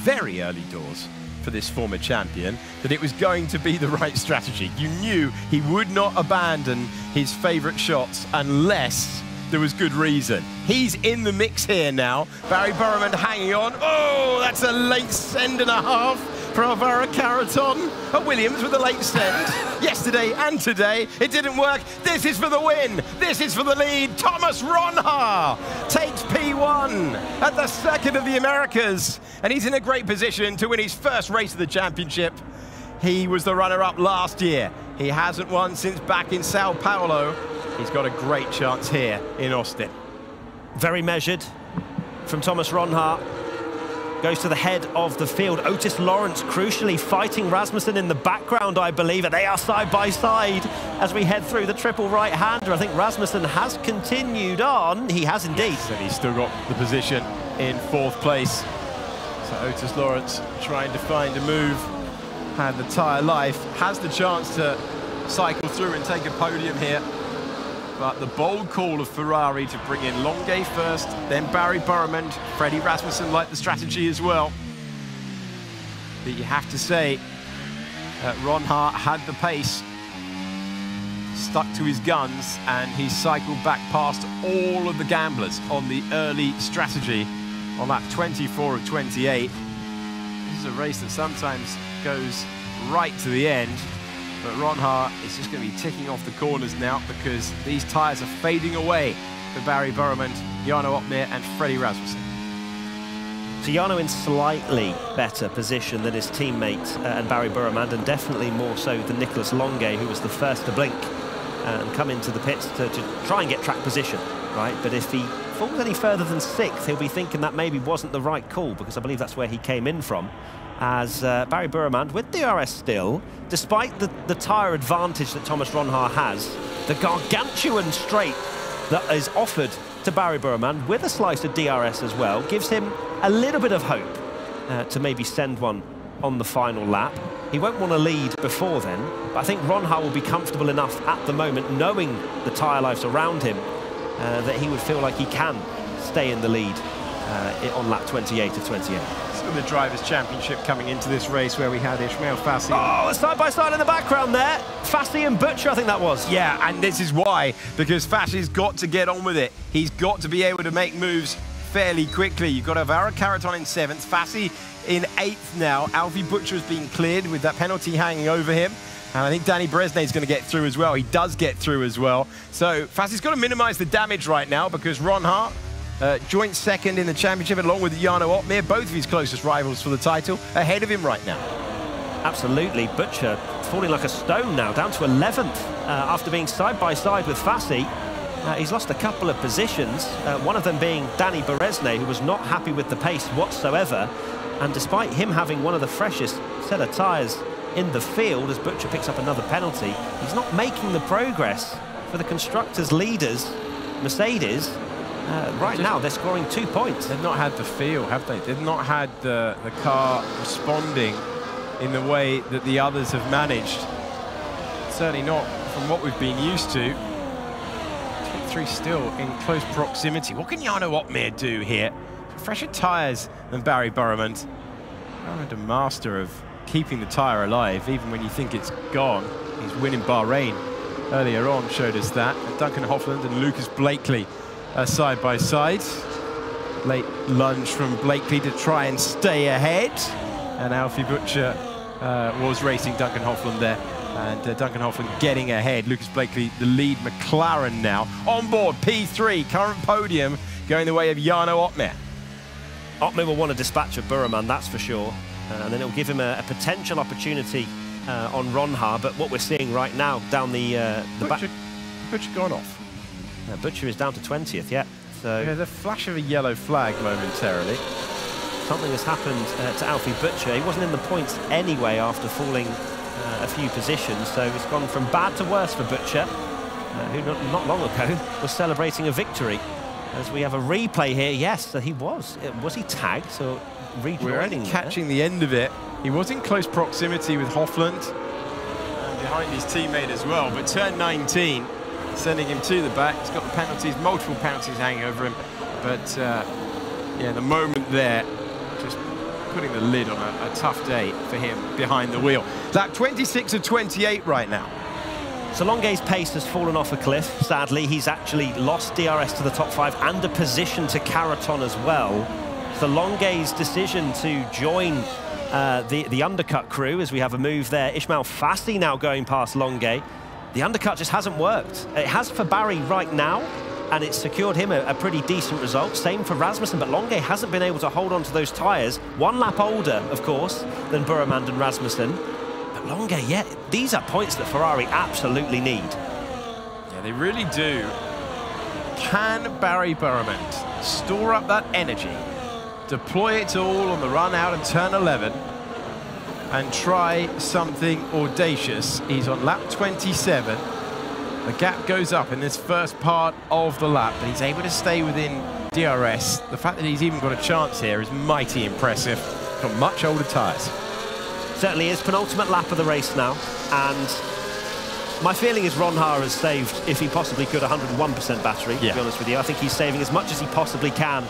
very early doors for this former champion, that it was going to be the right strategy. You knew he would not abandon his favourite shots unless there was good reason. He's in the mix here now. Barry Burriman hanging on. Oh, that's a late send and a half for Alvaro Carreton. Williams with a late send. Yesterday and today, it didn't work. This is for the win. This is for the lead. Thomas Ronhaar takes P1 at the second of the Americas. And he's in a great position to win his first race of the championship. He was the runner-up last year. He hasn't won since back in Sao Paulo. He's got a great chance here in Austin. Very measured from Thomas Ronhaar. Goes to the head of the field. Otis Lawrence crucially fighting Rasmussen in the background, I believe. And they are side by side as we head through the triple right-hander. I think Rasmussen has continued on. He has indeed. Yes, and he's still got the position in 4th place. So Otis Lawrence trying to find a move. Had the tyre life. Has the chance to cycle through and take a podium here. But the bold call of Ferrari to bring in Longuet first, then Barry Burriman, Freddie Rasmussen liked the strategy as well. But you have to say, Ronhaar had the pace, stuck to his guns, and he cycled back past all of the gamblers on the early strategy on lap 24 of 28. This is a race that sometimes goes right to the end. But Ronhaar is just going to be ticking off the corners now because these tyres are fading away for Barry Burriman, Jarno Opmeer and Freddie Rasmussen. So Jarno in slightly better position than his teammate and Barry Burriman, and definitely more so than Nicolas Longuet, who was the first to blink and come into the pits to try and get track position, right? But if he falls any further than 6th, he'll be thinking that maybe wasn't the right call, because I believe that's where he came in from. As Barry Burriman with DRS still, despite the tyre advantage that Thomas Ronhaar has, the gargantuan straight that is offered to Barry Burriman with a slice of DRS as well gives him a little bit of hope to maybe send one on the final lap. He won't want to lead before then, but I think Ronhaar will be comfortable enough at the moment, knowing the tyre lives around him, that he would feel like he can stay in the lead on lap 28 of 28. The Drivers' Championship coming into this race where we had Ismail Fassi. Oh, side by side in the background there. Fassi and Butcher, I think that was. Yeah, and this is why, because Fassi's got to get on with it. He's got to be able to make moves fairly quickly. You've got Alvaro Carreton in 7th, Fassi in 8th now. Alfie Butcher has been cleared with that penalty hanging over him. And I think Danny Bresnay is going to get through as well. He does get through as well. So Fassi's got to minimise the damage right now because Ronhaar, joint 2nd in the championship along with Jarno Opmeer, both of his closest rivals for the title, ahead of him right now. Absolutely. Butcher falling like a stone now, down to 11th after being side by side with Fassi. He's lost a couple of positions, one of them being Danny Bresnay, who was not happy with the pace whatsoever. And despite him having one of the freshest set of tyres in the field, as Butcher picks up another penalty, he's not making the progress for the constructors' leaders, Mercedes. Right now, they're scoring 2 points. They've not had the feel, have they? They've not had the car responding in the way that the others have managed. Certainly not from what we've been used to. Top 3 still in close proximity. What can Jarno Opmeer do here? Fresher tyres than Barry Burriman. Burriman, a master of keeping the tyre alive, even when you think it's gone. His win in Bahrain earlier on showed us that. Duncan Hoffland and Lucas Blakely side by side. Late lunge from Blakely to try and stay ahead. And Alfie Butcher was racing Duncan Hoffland there. And Duncan Hoffland getting ahead. Lucas Blakely, the lead McLaren now. On board, P3, current podium, going the way of Jarno Opmeer. Opmeer will want to dispatch a Burriman, that's for sure. And then it'll give him a potential opportunity on Ronhaar. But what we're seeing right now down the back... Butcher gone off. Butcher is down to 20th, yeah. So there's a flash of a yellow flag momentarily. Something has happened to Alfie Butcher. He wasn't in the points anyway after falling a few positions, so it's gone from bad to worse for Butcher, who not long ago was celebrating a victory. As we have a replay here, yes, so he was he tagged? So we're only catching the end of it. He was in close proximity with Hoffland. behind his teammate as well, but turn 19, sending him to the back. He's got the penalties, multiple penalties hanging over him. But yeah, the moment there, just putting the lid on a tough day for him behind the wheel. Lap 26 of 28 right now. So Longuet's pace has fallen off a cliff, sadly. He's actually lost DRS to the top 5 and a position to Caraton as well. So Longuet's decision to join the undercut crew, as we have a move there. Ismail Fassi now going past Longuet. The undercut just hasn't worked. It has for Barry right now, and it's secured him a pretty decent result. Same for Rasmussen, but Longuet hasn't been able to hold on to those tyres. 1 lap older, of course, than Burremand and Rasmussen. But Longuet, yeah, these are points that Ferrari absolutely need. Yeah, they really do. Can Barry Burremand store up that energy, deploy it all on the run out of turn 11, and try something audacious? He's on lap 27. The gap goes up in this first part of the lap, but he's able to stay within DRS. The fact that he's even got a chance here is mighty impressive. Got much older tyres. Certainly is. Penultimate lap of the race now, and my feeling is Ron Haar has saved, if he possibly could, 101% battery, to be honest with you. I think he's saving as much as he possibly can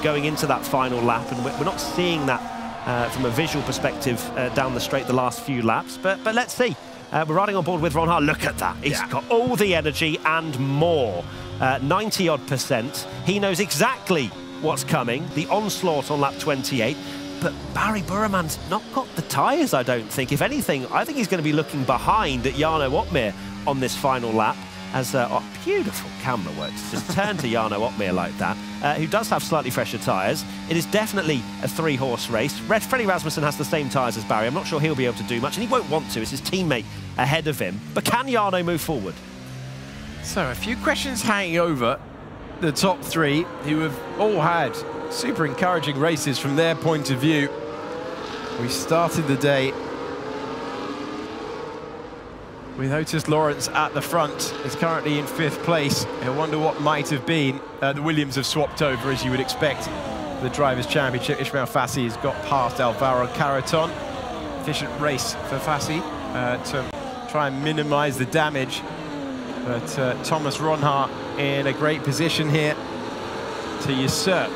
going into that final lap, and we're not seeing that from a visual perspective down the straight the last few laps, but let's see. We're riding on board with Ron Haar. Look at that. He's got all the energy and more. 90-odd%. He knows exactly what's coming. The onslaught on lap 28. But Barry Burremand's not got the tyres, I don't think. If anything, I think he's going to be looking behind at Jarno Opmeer on this final lap. As beautiful camera work to just turn to Jarno Opmeer like that, who does have slightly fresher tyres. It is definitely a 3-horse race. Freddie Rasmussen has the same tyres as Barry. I'm not sure he'll be able to do much, and he won't want to. It's his teammate ahead of him. But can Jarno move forward? So a few questions hanging over the top 3, who have all had super encouraging races from their point of view. We started the day with Otis Lawrence at the front. Is currently in 5th place. I wonder what might have been. The Williams have swapped over, as you would expect. The Drivers' Championship, Ismail Fassi has got past Alvaro Caraton. Efficient race for Fassi to try and minimise the damage. But Thomas Ron Haar in a great position here to usurp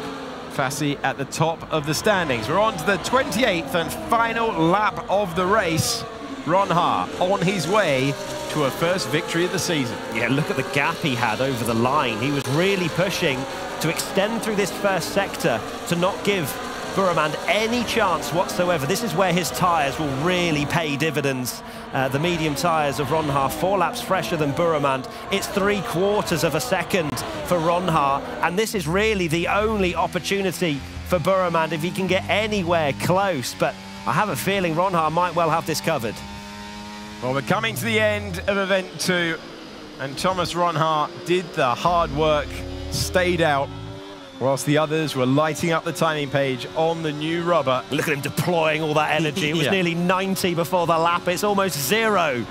Fassi at the top of the standings. We're on to the 28th and final lap of the race. Ron Haar on his way to a first victory of the season. Yeah, look at the gap he had over the line. He was really pushing to extend through this first sector to not give Burremand any chance whatsoever. This is where his tyres will really pay dividends. The medium tyres of Ron Haar, 4 laps fresher than Burremand. It's 3/4 of a second for Ron Haar, and this is really the only opportunity for Burremand if he can get anywhere close. But I have a feeling Ron Haar might well have this covered. Well, we're coming to the end of event 2, and Thomas Ron Haar did the hard work, stayed out, whilst the others were lighting up the timing page on the new rubber. Look at him deploying all that energy. It was nearly 90 before the lap. It's almost 0.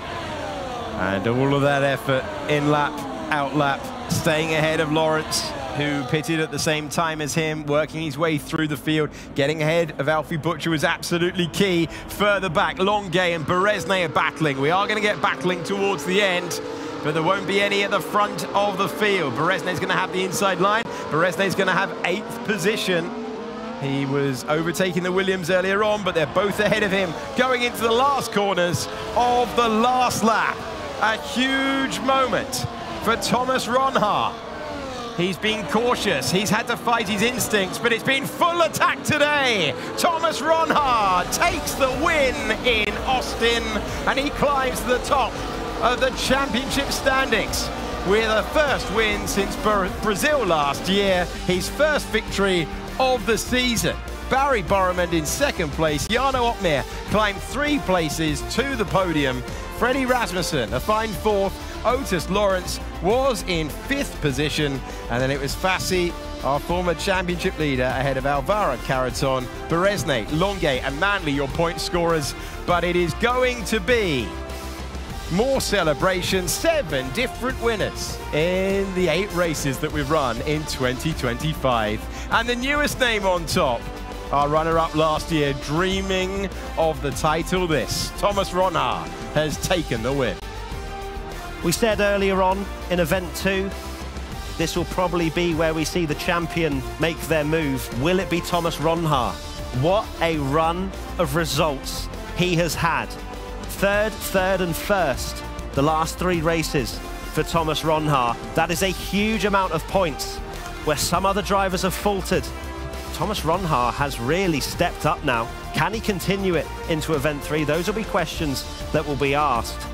And all of that effort in lap, out lap, staying ahead of Lawrence, who pitted at the same time as him, working his way through the field. Getting ahead of Alfie Butcher was absolutely key. Further back, Longuet and Beresnay are battling. We are going to get battling towards the end, but there won't be any at the front of the field. Beresnay's going to have the inside line. Beresnay's going to have 8th position. He was overtaking the Williams earlier on, but they're both ahead of him going into the last corners of the last lap. A huge moment for Thomas Ron Haar. He's been cautious, he's had to fight his instincts, but it's been full attack today. Thomas Ron Haar takes the win in Austin, and he climbs to the top of the championship standings with a first win since Brazil last year, his first victory of the season. Barry Burremand in 2nd place. Jarno Opmeer climbed 3 places to the podium. Freddie Rasmussen, a fine 4th. Otis Lawrence was in 5th position. And then it was Fassi, our former championship leader, ahead of Alvaro Caraton, Beresnay, Longuet and Manley, your point scorers. But it is going to be more celebrations, 7 different winners in the 8 races that we've run in 2025. And the newest name on top, our runner-up last year, dreaming of the title. Thomas Ronhaar has taken the win. We said earlier on in Event 2, this will probably be where we see the champion make their move. Will it be Thomas Ronhaar? What a run of results he has had. Third, and first, the last 3 races for Thomas Ronhaar. That is a huge amount of points where some other drivers have faltered. Thomas Ronhaar has really stepped up now. Can he continue it into Event 3? Those will be questions that will be asked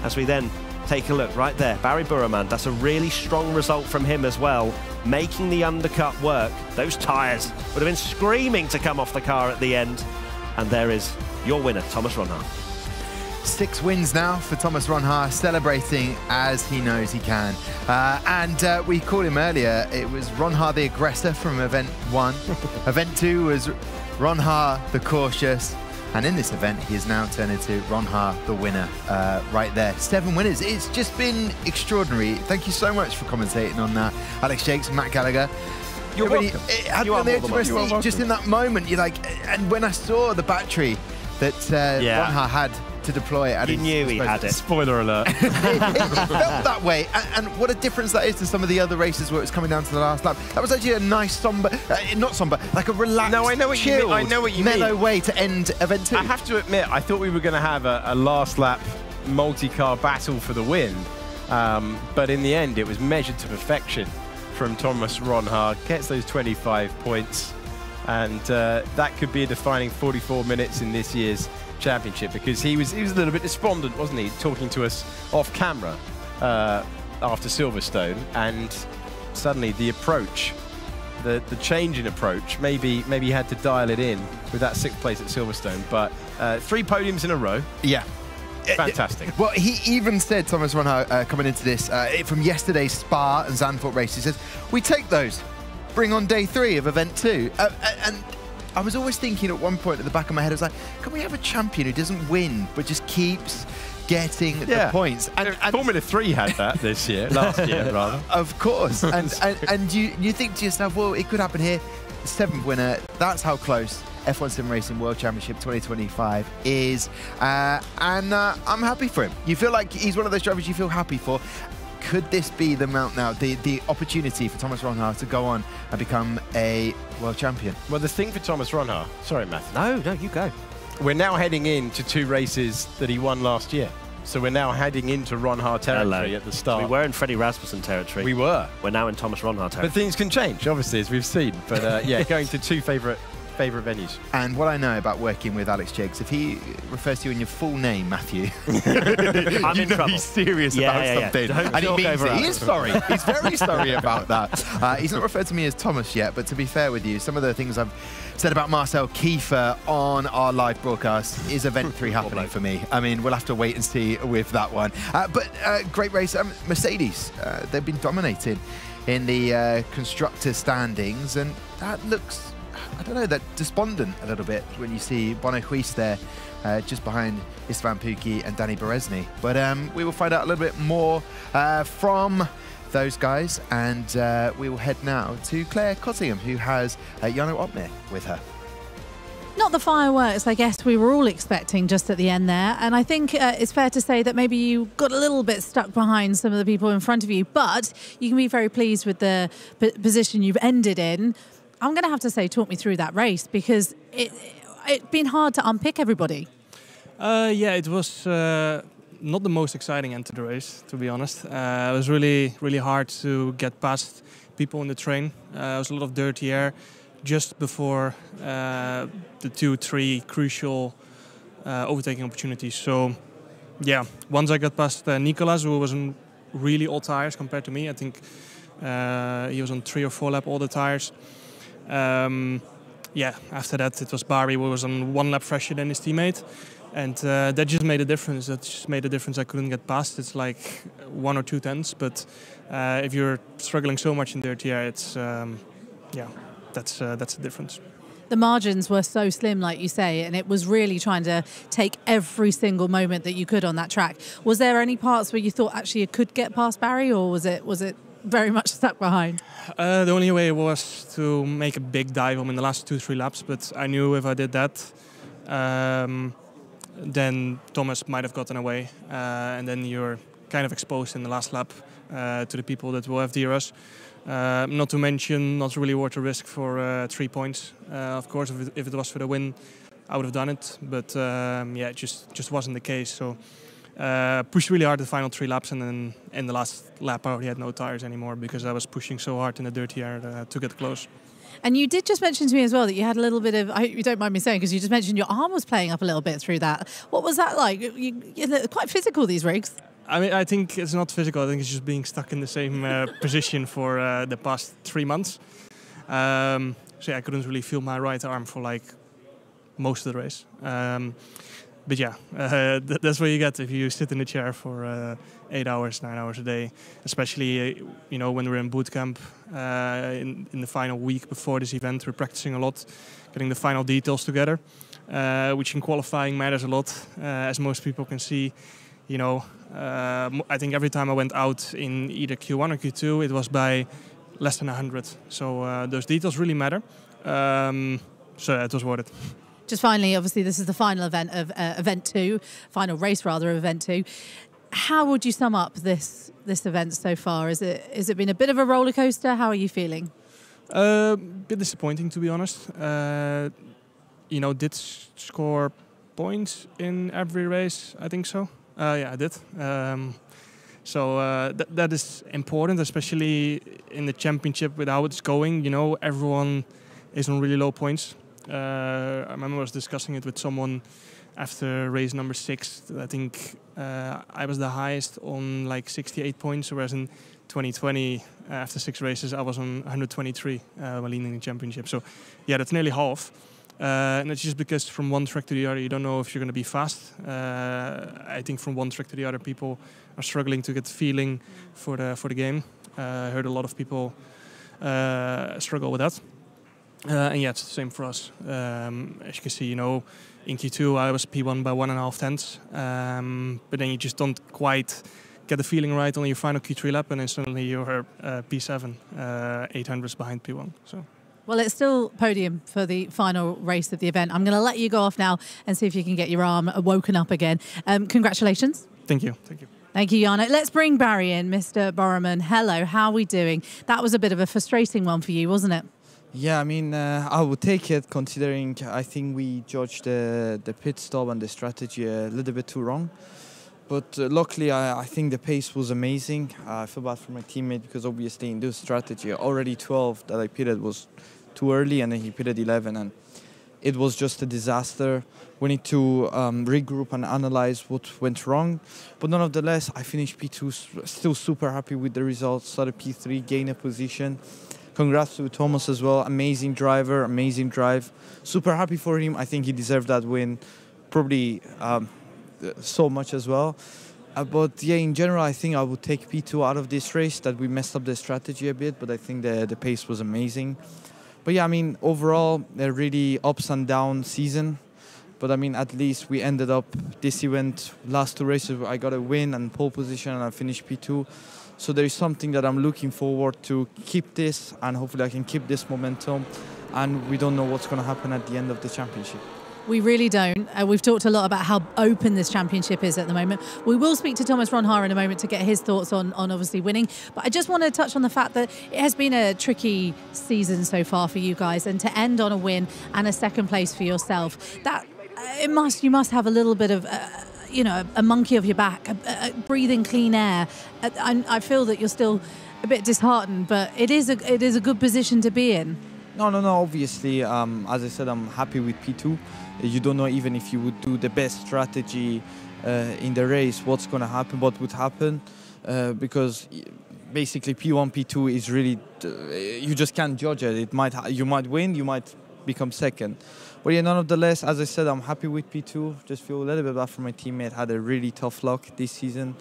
as we then take a look right there. Barry Burman, that's a really strong result from him as well, making the undercut work. Those tyres would have been screaming to come off the car at the end. And there is your winner, Thomas Ronhaar. 6 wins now for Thomas Ronhaar, celebrating as he knows he can. We called him earlier, it was Ronhaar the aggressor from Event 1. Event 2 was Ronhaar the cautious. And in this event, he has now turned into Ronhaar the winner right there. 7 winners. It's just been extraordinary. Thank you so much for commentating on that. Alex Jakes, Matt Gallagher. You're welcome. Just in that moment, you're like, and when I saw the battery that Ronhaar had to deploy at you knew he had it. Spoiler alert. it felt that way, and what a difference that is to some of the other races where it's coming down to the last lap. That was actually a nice somber, not somber, like a relaxed, no, I know what chilled, you mean. I know what you mellow mean. way to end Event 2. I have to admit, I thought we were going to have a last lap multi-car battle for the win, but in the end, it was measured to perfection from Thomas Ronhaar. Gets those 25 points, and that could be a defining 44 minutes in this year's championship, because he was a little bit despondent, wasn't he, talking to us off camera after Silverstone, and suddenly the approach, the change in approach, maybe he had to dial it in with that 6th place at Silverstone, but 3 podiums in a row. Yeah. Fantastic. Well, he even said, Thomas Ronhaar, coming into this, from yesterday's Spa and Zandvoort race, he says, we take those, bring on day 3 of Event 2. And I was always thinking at one point at the back of my head, I was like, can we have a champion who doesn't win, but just keeps getting the points? And Formula 3 had that this year, last year rather. Of course. and you think to yourself, well, it could happen here. 7th winner, that's how close F1 Sim Racing World Championship 2025 is. I'm happy for him. You feel like he's one of those drivers you feel happy for. Could this be the mount now, the opportunity for Thomas Ronhaar to go on and become a world champion? Well, the thing for Thomas Ronhaar, sorry, Matthew. No, you go. We're now heading into 2 races that he won last year. So we're now heading into Ronhaar territory at the start. We were in Freddie Rasmussen territory. We were. We're now in Thomas Ronhaar territory. But things can change, obviously, as we've seen. But yeah, going to 2 favourite venues. And what I know about working with Alex Jakes, if he refers to you in your full name, Matthew, I'm in trouble. He's serious about something. Yeah. And he means it. He is sorry. He's very sorry about that. He's not referred to me as Thomas yet, but to be fair with you, some of the things I've said about Marcel Kiefer on our live broadcast is Event 3 happening for me. I mean, we'll have to wait and see with that one. But great race. Mercedes, they've been dominating in the constructor standings, and that looks, I don't know, that despondent a little bit when you see Bono Huis there just behind Istvan Pukki and Danny Berezny. But we will find out a little bit more from those guys, and we will head now to Claire Cottingham, who has Jarno Opmeer with her. Not the fireworks, I guess, we were all expecting just at the end there. And I think it's fair to say that maybe you got a little bit stuck behind some of the people in front of you, but you can be very pleased with the position you've ended in. I'm going to have to say, talk me through that race, because it's been hard to unpick everybody. Yeah, it was not the most exciting end to the race, to be honest. It was really, really hard to get past people in the train. There was a lot of dirty air just before the 2-3 crucial overtaking opportunities. So, yeah, once I got past Nicolas, who was on really old tires compared to me. I think he was on 3 or 4 lap older tires. Yeah, after that it was Barry, who was on 1 lap fresher than his teammate. And that just made a difference. That just made a difference I couldn't get past. It's like 1 or 2 tenths. But if you're struggling so much in dirty air, it's, yeah, that's the difference. The margins were so slim, like you say, and it was really trying to take every single moment that you could on that track. Was there any parts where you thought actually you could get past Barry, or was it very much stuck behind? The only way was to make a big dive home in the last 2-3 laps, but I knew if I did that, then Thomas might have gotten away, and then you're kind of exposed in the last lap to the people that will have the rush. Not to mention, not really worth the risk for 3 points. Of course, if it was for the win, I would have done it, but yeah, it just wasn't the case. So pushed really hard the final 3 laps, and then in the last lap I already had no tires anymore because I was pushing so hard in the dirty air to get close. And you did just mention to me as well that you had a little bit of, I hope you don't mind me saying, because you just mentioned your arm was playing up a little bit through that. What was that like? You're quite physical, these rigs. I mean, I think it's not physical. I think it's just being stuck in the same position for the past 3 months. So yeah, I couldn't really feel my right arm for like most of the race. But yeah, that's what you get if you sit in the chair for 8 hours, 9 hours a day. Especially, you know, when we're in boot camp in the final week before this event, we're practicing a lot, getting the final details together, which in qualifying matters a lot, as most people can see. You know, I think every time I went out in either Q1 or Q2, it was by less than 100. So those details really matter. So yeah, it was worth it. Just finally, obviously, this is the final event of Event 2, final race rather of Event 2. How would you sum up this event so far? Has it been a bit of a roller coaster? How are you feeling? Bit disappointing, to be honest. You know, did score points in every race. I think so. Yeah, I did. So that is important, especially in the championship with how it's going. You know, everyone is on really low points. I remember I was discussing it with someone after race number 6. I think I was the highest on like 68 points, whereas in 2020, after 6 races, I was on 123 while leading the championship. So yeah, that's nearly half. And it's just because from one track to the other, you don't know if you're going to be fast. I think from one track to the other, people are struggling to get the feeling for the game. I heard a lot of people struggle with that. And yeah, it's the same for us. As you can see, you know, in Q2 I was P1 by 1.5 tenths, but then you just don't quite get the feeling right on your final Q3 lap, and then suddenly you're P7, 800s behind P1. So. Well, it's still podium for the final race of the event. I'm going to let you go off now and see if you can get your arm woken up again. Congratulations. Thank you. Thank you. Thank you, Jarno. Let's bring Barry in. Mr. Borreman, hello. How are we doing? That was a bit of a frustrating one for you, wasn't it? Yeah, I mean, I would take it, considering I think we judged the pit stop and the strategy a little bit too wrong. But luckily, I think the pace was amazing. I feel bad for my teammate because obviously in this strategy, already 12 that I pitted was too early, and then he pitted 11, and it was just a disaster. We need to regroup and analyze what went wrong. But nonetheless, I finished P2, still super happy with the results. Started P3, gained a position. Congrats to Thomas as well. Amazing driver, amazing drive. Super happy for him. I think he deserved that win, probably so much as well. But yeah, in general, I think I would take P2 out of this race, that we messed up the strategy a bit, but I think the pace was amazing. But yeah, I mean, overall, a really ups and down season. But I mean, at least we ended up this event, last 2 races, I got a win and pole position, and I finished P2. So there is something that I'm looking forward to keep this, and hopefully I can keep this momentum. And we don't know what's going to happen at the end of the championship. We really don't. We've talked a lot about how open this championship is at the moment. We will speak to Thomas Ronhaar in a moment to get his thoughts on obviously winning. But I just want to touch on the fact that it has been a tricky season so far for you guys, and to end on a win and a second place for yourself, that you must have a little bit of you know, a monkey off your back, breathing clean air. I feel that you're still a bit disheartened, but it is a good position to be in. No, obviously, as I said, I'm happy with P2. You don't know, even if you would do the best strategy in the race, what's going to happen, what would happen, because basically P1, P2 is really, you just can't judge it. You might win, you might become second. But yeah, nonetheless, as I said, I'm happy with P2. Just feel a little bit bad for my teammate. Had a really tough luck this season.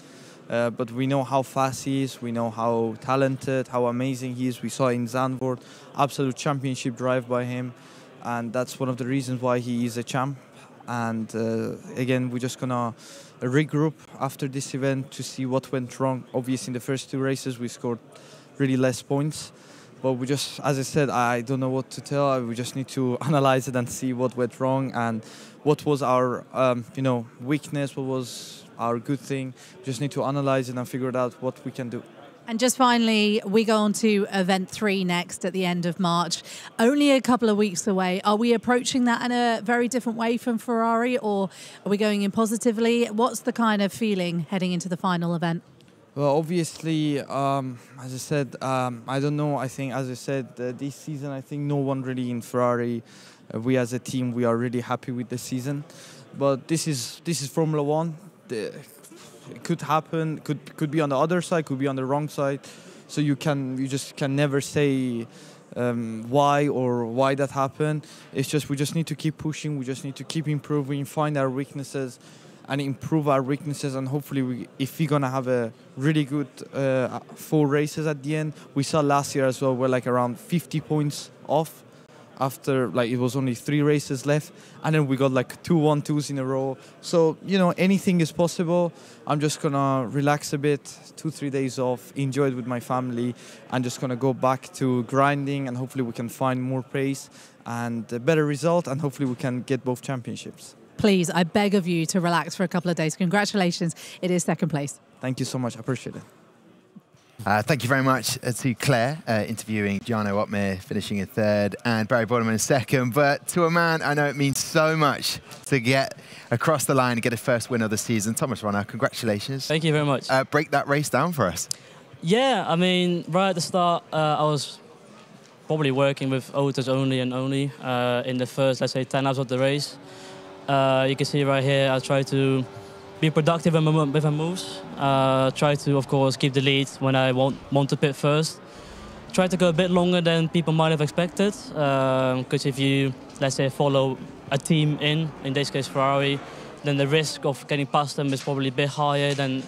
But we know how fast he is. We know how talented, how amazing he is. We saw in Zandvoort, absolute championship drive by him. And that's one of the reasons why he is a champ. And again, we're just going to regroup after this event to see what went wrong. Obviously, in the first 2 races, we scored really less points. But we just, as I said, I don't know what to tell. We just need to analyze it and see what went wrong and what was our, weakness, what was our good thing. We just need to analyze it and figure out what we can do. And just finally, we go on to event 3 next at the end of March. Only a couple of weeks away. Are we approaching that in a very different way from Ferrari, or are we going in positively? What's the kind of feeling heading into the final event? Well, obviously, as I said, I don't know. I think, as I said, this season, I think no one really in Ferrari, we as a team, we are really happy with the season. But this is Formula One. It could happen. Could be on the other side. Could be on the wrong side. So you just can never say why that happened. It's just we just need to keep pushing. We just need to keep improving, find our weaknesses, and improve our weaknesses. And hopefully, if we're gonna have a really good 4 races at the end, we saw last year as well, we're like around 50 points off after it was only 3 races left, and then we got like 2 1-2s in a row. So anything is possible. I'm just gonna relax a bit, 2-3 days off, enjoy it with my family, and just gonna go back to grinding, and hopefully we can find more pace and a better result, and hopefully we can get both championships. Please, I beg of you to relax for a couple of days. Congratulations, it is 2nd place. Thank you so much, I appreciate it. Thank you very much to Claire, interviewing Jarno Opmeer, finishing in 3rd, and Barry Bodeman in 2nd. But to a man, I know it means so much to get across the line and get his first win of the season. Thomas Ronner, congratulations. Thank you very much. Break that race down for us. Yeah, I mean, right at the start, I was probably working with autos only and only in the first, let's say, 10 hours of the race. You can see right here, I try to be productive with my moves. Try to, of course, keep the lead when I want to pit first. Try to go a bit longer than people might have expected. Because if you, let's say, follow a team in this case Ferrari, then the risk of getting past them is probably a bit higher than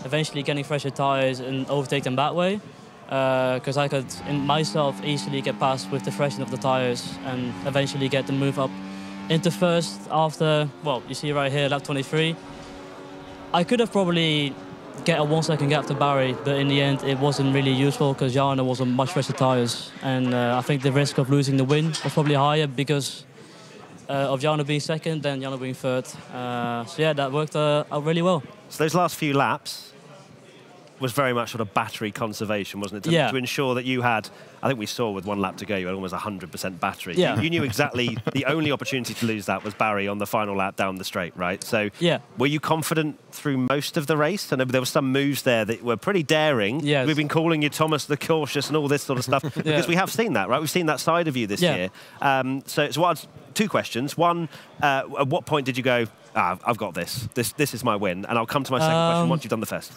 eventually getting fresher tyres and overtake them that way. Because I could, myself, easily get past with the freshening of the tyres and eventually get the move up into first after, well, you see right here, lap 23. I could have probably get a 1 second gap to Barry, but in the end it wasn't really useful because Jarno was on much fresher tyres, and I think the risk of losing the win was probably higher because of Jarno being 2nd than Jarno being 3rd. So yeah, that worked out really well. So those last few laps was very much sort of battery conservation, wasn't it? Yeah. To ensure that you had, I think we saw with 1 lap to go, you had almost 100% battery. Yeah. You knew exactly the only opportunity to lose that was Barry on the final lap down the straight, right? So yeah. Were you confident through most of the race? I know there were some moves there that were pretty daring. Yes. We've been calling you Thomas the Cautious and all this sort of stuff because we have seen that, right? We've seen that side of you this year. So what? 2 questions. One, at what point did you go, I've got this. This is my win. And I'll come to my second question once you've done the first.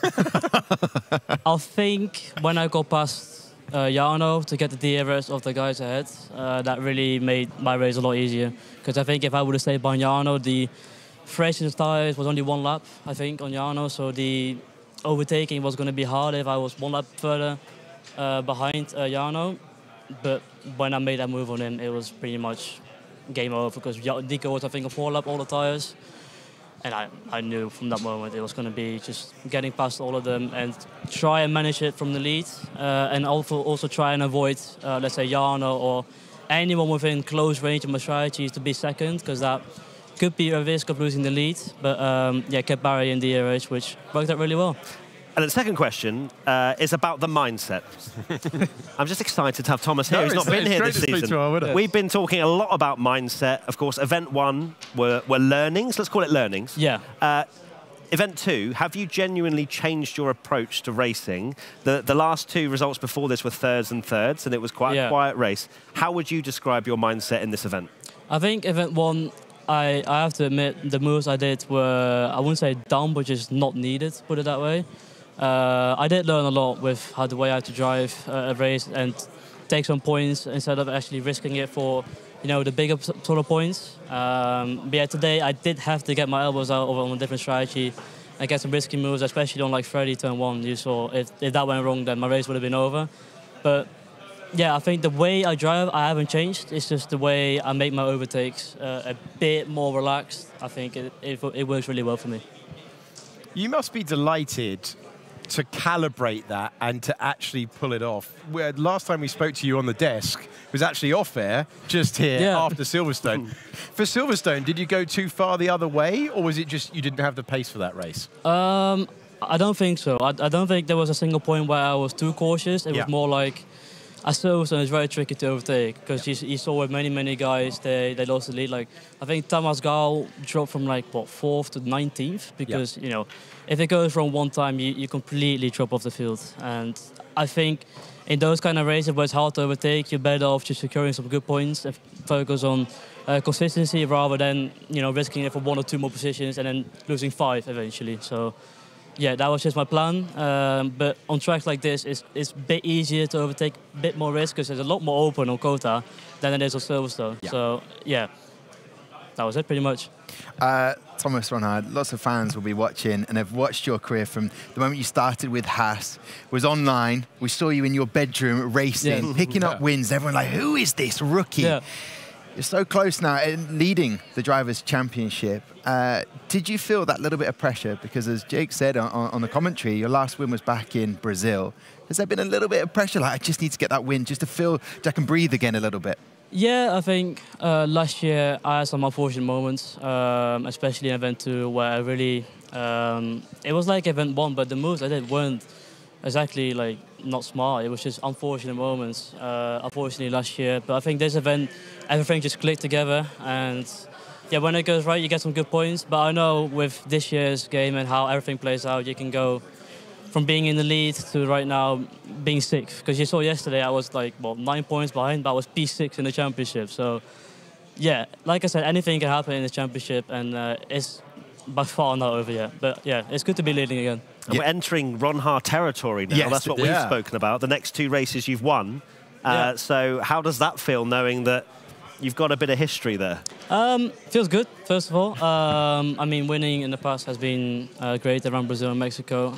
I think when I got past Jarno to get the DRS of the guys ahead, that really made my race a lot easier. Because I think if I would have stayed by Jarno, the freshness tyres was only 1 lap, I think, on Jarno. So the overtaking was going to be hard if I was 1 lap further behind Jarno. But when I made that move on him, it was pretty much game over because Nico was, I think, a 4 lap all the tyres. And I knew from that moment it was going to be just getting past all of them and try and manage it from the lead. And also try and avoid, let's say, Jarno or anyone within close range of my strategy is to be 2nd, because that could be a risk of losing the lead. But yeah, kept Barry in the DRS, which worked out really well. And the second question is about the mindset. I'm just excited to have Thomas here. He's not been here this season. We've been talking a lot about mindset. Of course, event 1 were learnings. Let's call it learnings. Yeah. Event 2, have you genuinely changed your approach to racing? The last 2 results before this were 3rds and 3rds, and it was quite a quiet race. How would you describe your mindset in this event? I think event 1, I have to admit, the moves I did were, I wouldn't say dumb, but just not needed, put it that way. I did learn a lot with the way I had to drive a race and take some points instead of actually risking it for, the bigger sort of points. But yeah, today I did have to get my elbows out on a different strategy and get some risky moves, especially on like 30 turn 1. You saw if that went wrong, then my race would have been over. But yeah, I think the way I drive, I haven't changed. It's just the way I make my overtakes a bit more relaxed. I think it works really well for me. You must be delighted to calibrate that and to actually pull it off. Where last time we spoke to you on the desk was actually off air, just here after Silverstone. For Silverstone, did you go too far the other way, or was it just you didn't have the pace for that race? I don't think so. I don't think there was a single point where I was too cautious. It was more like, at Silverstone, it's very tricky to overtake because you saw with many guys, they lost the lead. Like, I think Thomas Gaal dropped from like, what, 4th to 19th because, you know, if it goes wrong one time, you completely drop off the field. And I think in those kind of races where it's hard to overtake, you're better off just securing some good points and focus on consistency rather than, you know, risking it for 1 or 2 more positions and then losing 5 eventually. So, yeah, that was just my plan. But on tracks like this, it's a bit easier to overtake, a bit more risk because there's a lot more open on Kota than it is on Silverstone. Yeah. So, yeah, that was it pretty much. Thomas Ronhard, lots of fans will be watching and have watched your career from the moment you started with Haas, was online. We saw you in your bedroom racing, picking up wins. Everyone like, who is this rookie? Yeah. You're so close now in leading the Drivers' Championship. Did you feel that little bit of pressure? Because as Jake said on the commentary, your last win was back in Brazil. Has there been a little bit of pressure? Like, I just need to get that win just to feel like I can breathe again a little bit. Yeah, I think last year I had some unfortunate moments, especially in Event 2 where I really, it was like Event 1, but the moves I did weren't exactly like not smart. It was just unfortunate moments, unfortunately last year. But I think this event, everything just clicked together. And yeah, when it goes right, you get some good points. But I know with this year's game and how everything plays out, you can go from being in the lead to right now being 6th. Because you saw yesterday I was like, well, 9 points behind, but I was P6 in the championship. So yeah, like I said, anything can happen in the championship, and it's by far not over yet. But yeah, it's good to be leading again. And we're entering Ronhard territory now. Yes, that's what we've spoken about. The next 2 races you've won. So how does that feel, knowing that you've got a bit of history there? Feels good, first of all. I mean, winning in the past has been great around Brazil and Mexico.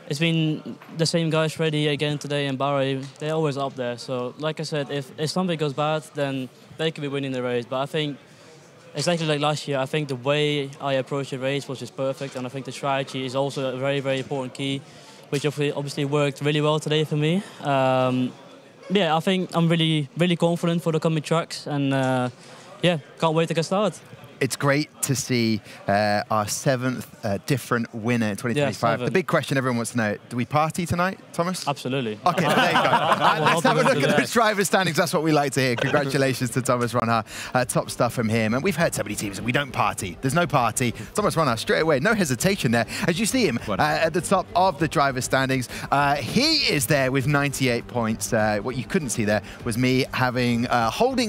It's been the same guys ready again today in Bahrain. They're always up there. So, like I said, if something goes bad, then they could be winning the race. But I think, exactly like last year, I think the way I approached the race was just perfect. And I think the strategy is also a very, very important key, which obviously worked really well today for me. Yeah, I think I'm really, really confident for the coming tracks, and yeah, can't wait to get started. It's great to see our 7th different winner in 2025. The big question everyone wants to know, do we party tonight, Thomas? Absolutely. Okay, there you go. Let's have a look at those driver standings. That's what we like to hear. Congratulations to Thomas Ronhard. Top stuff from him. And we've heard so many teams that we don't party. There's no party. Thomas Ronhard, straight away, no hesitation there. As you see him at the top of the driver standings, he is there with 98 points. What you couldn't see there was me holding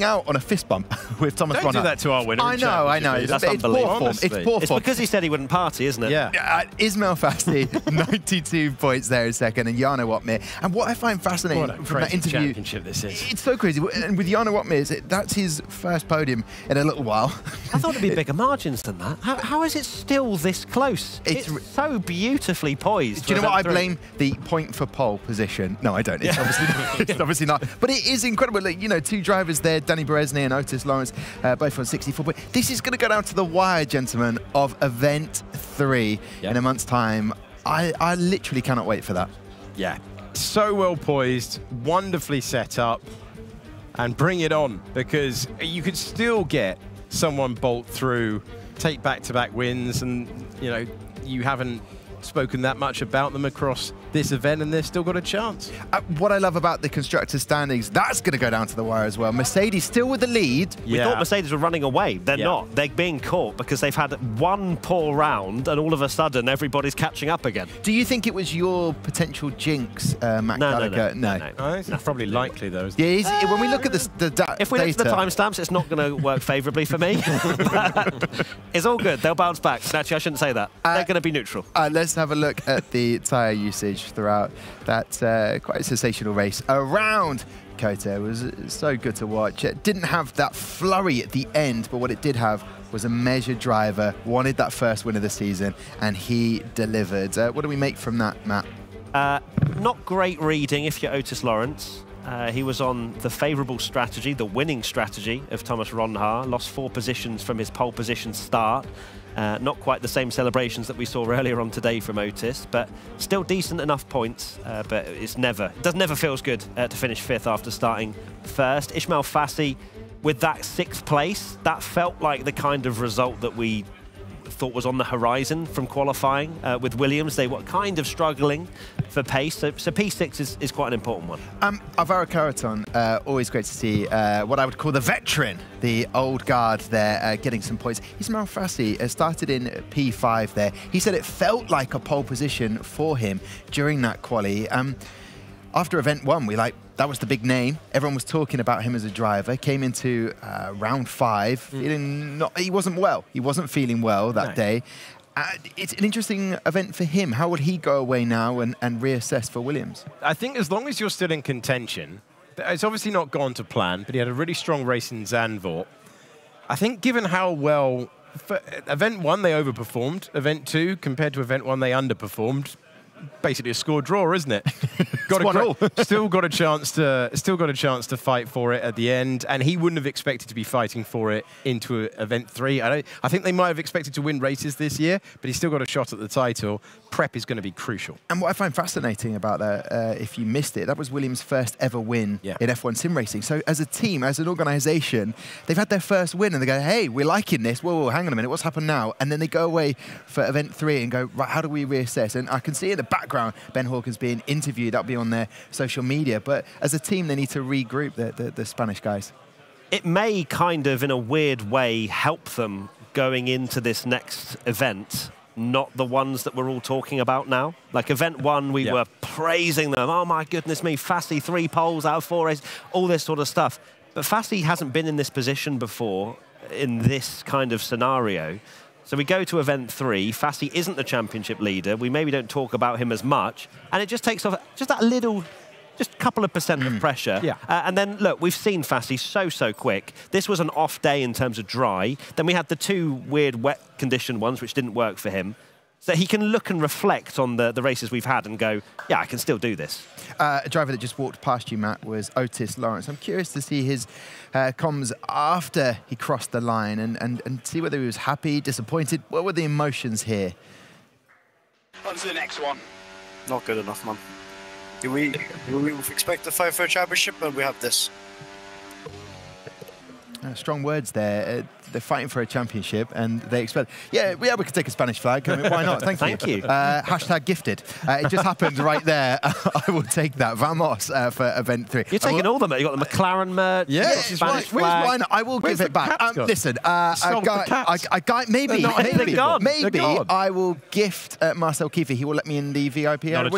out on a fist bump with Thomas Ronhard. Don't do that to our winner. I know. That's it's poor form. It's poor form. Because he said he wouldn't party, isn't it? Yeah. Ismail Fasti, 92 points there in second, and Jarno Watmir. And what I find fascinating from that interview, championship this is. It's so crazy. And with Jarno Watmir, that's his first podium in a little while. I thought it'd be bigger margins than that. How is it still this close? It's so beautifully poised. Do you know what I blame? The point for pole position. No, I don't. It's obviously not. But it is incredible. Like, you know, 2 drivers there, Danny Beresny and Otis Lawrence, both on 64 points. This is going to go down to the wire, gentlemen, of Event 3 in a month's time. I literally cannot wait for that. Yeah, so well poised, wonderfully set up, and bring it on, because you could still get someone bolt through, take back-to-back wins, and you know, you haven't spoken that much about them across this event, and they've still got a chance. What I love about the constructors' standings, that's going to go down to the wire as well. Mercedes still with the lead. We thought Mercedes were running away. They're not. They're being caught because they've had one poor round, and all of a sudden everybody's catching up again. Do you think it was your potential jinx, Matt Gallagher? No. I think it's probably likely, though. Yeah, when we look at the data... If we look at the timestamps, it's not going to work favourably for me. It's all good. They'll bounce back. Actually, I shouldn't say that. They're going to be neutral. Let's have a look at the tyre usage throughout that quite sensational race around Kota. It was so good to watch. It didn't have that flurry at the end, but what it did have was a measured driver, wanted that first win of the season, and he delivered. What do we make from that, Matt? Not great reading if you're Otis Lawrence. He was on the favourable strategy, the winning strategy of Thomas Ronhard, lost 4 positions from his pole position start. Not quite the same celebrations that we saw earlier on today from Otis, but still decent enough points. But it never feels good to finish 5th after starting 1st. Ismail Fassi, with that 6th place, that felt like the kind of result that we thought was on the horizon from qualifying. With Williams, they were kind of struggling for pace, so P6 is quite an important one. Alvaro Carreton, always great to see what I would call the veteran, the old guard there, getting some points. Ismail Fassi started in P5 there. He said it felt like a pole position for him during that quali. After event 1, that was the big name. Everyone was talking about him as a driver. Came into round 5, he wasn't well. He wasn't feeling well that day. It's an interesting event for him. How would he go away now and reassess for Williams? I think as long as you're still in contention, it's obviously not gone to plan, but he had a really strong race in Zandvoort. I think given how well, for event 1 they overperformed, event 2 compared to event 1 they underperformed. Basically a score draw, isn't it? Still got a chance to fight for it at the end, and he wouldn't have expected to be fighting for it into event 3. I think they might have expected to win races this year, but he's still got a shot at the title. Prep is going to be crucial. And what I find fascinating about that, if you missed it, that was Williams' first ever win in F1 sim racing. So as a team, as an organisation, they've had their first win, and they go, hey, we're liking this. Whoa, hang on a minute, what's happened now? And then they go away for event 3 and go, right, how do we reassess? And I can see in the background Ben Hawkins being interviewed. That'll be on their social media. But as a team, they need to regroup the Spanish guys. It may kind of, in a weird way, help them going into this next event, not the ones that we're all talking about now. Like event 1, we were praising them. Oh my goodness me, Fassi 3 poles out of 4 races, all this sort of stuff. But Fassi hasn't been in this position before in this kind of scenario. So we go to event 3, Fassi isn't the championship leader, we maybe don't talk about him as much, and it just takes off just that little, just a couple of % of pressure. And then, look, we've seen Fassi so quick. This was an off day in terms of dry. Then we had the 2 weird wet condition ones, which didn't work for him. So he can look and reflect on the races we've had and go, yeah, I can still do this. A driver that just walked past you, Matt, was Otis Lawrence. I'm curious to see his comms after he crossed the line and see whether he was happy, disappointed. What were the emotions here? On to the next one. Not good enough, man. We expect to fight for a championship, but we have this. Strong words there. They're fighting for a championship, and they expect. Yeah, we could take a Spanish flag. I mean, why not? Thank you. Hashtag gifted. It just happened right there. I will take that. Vamos for event 3. You're taking all the merch. You got the McLaren merch. Yeah, Spanish flag. Where's mine? I will give it back. Listen, maybe I will gift Marcel Kiefer. He will let me in the VIP area.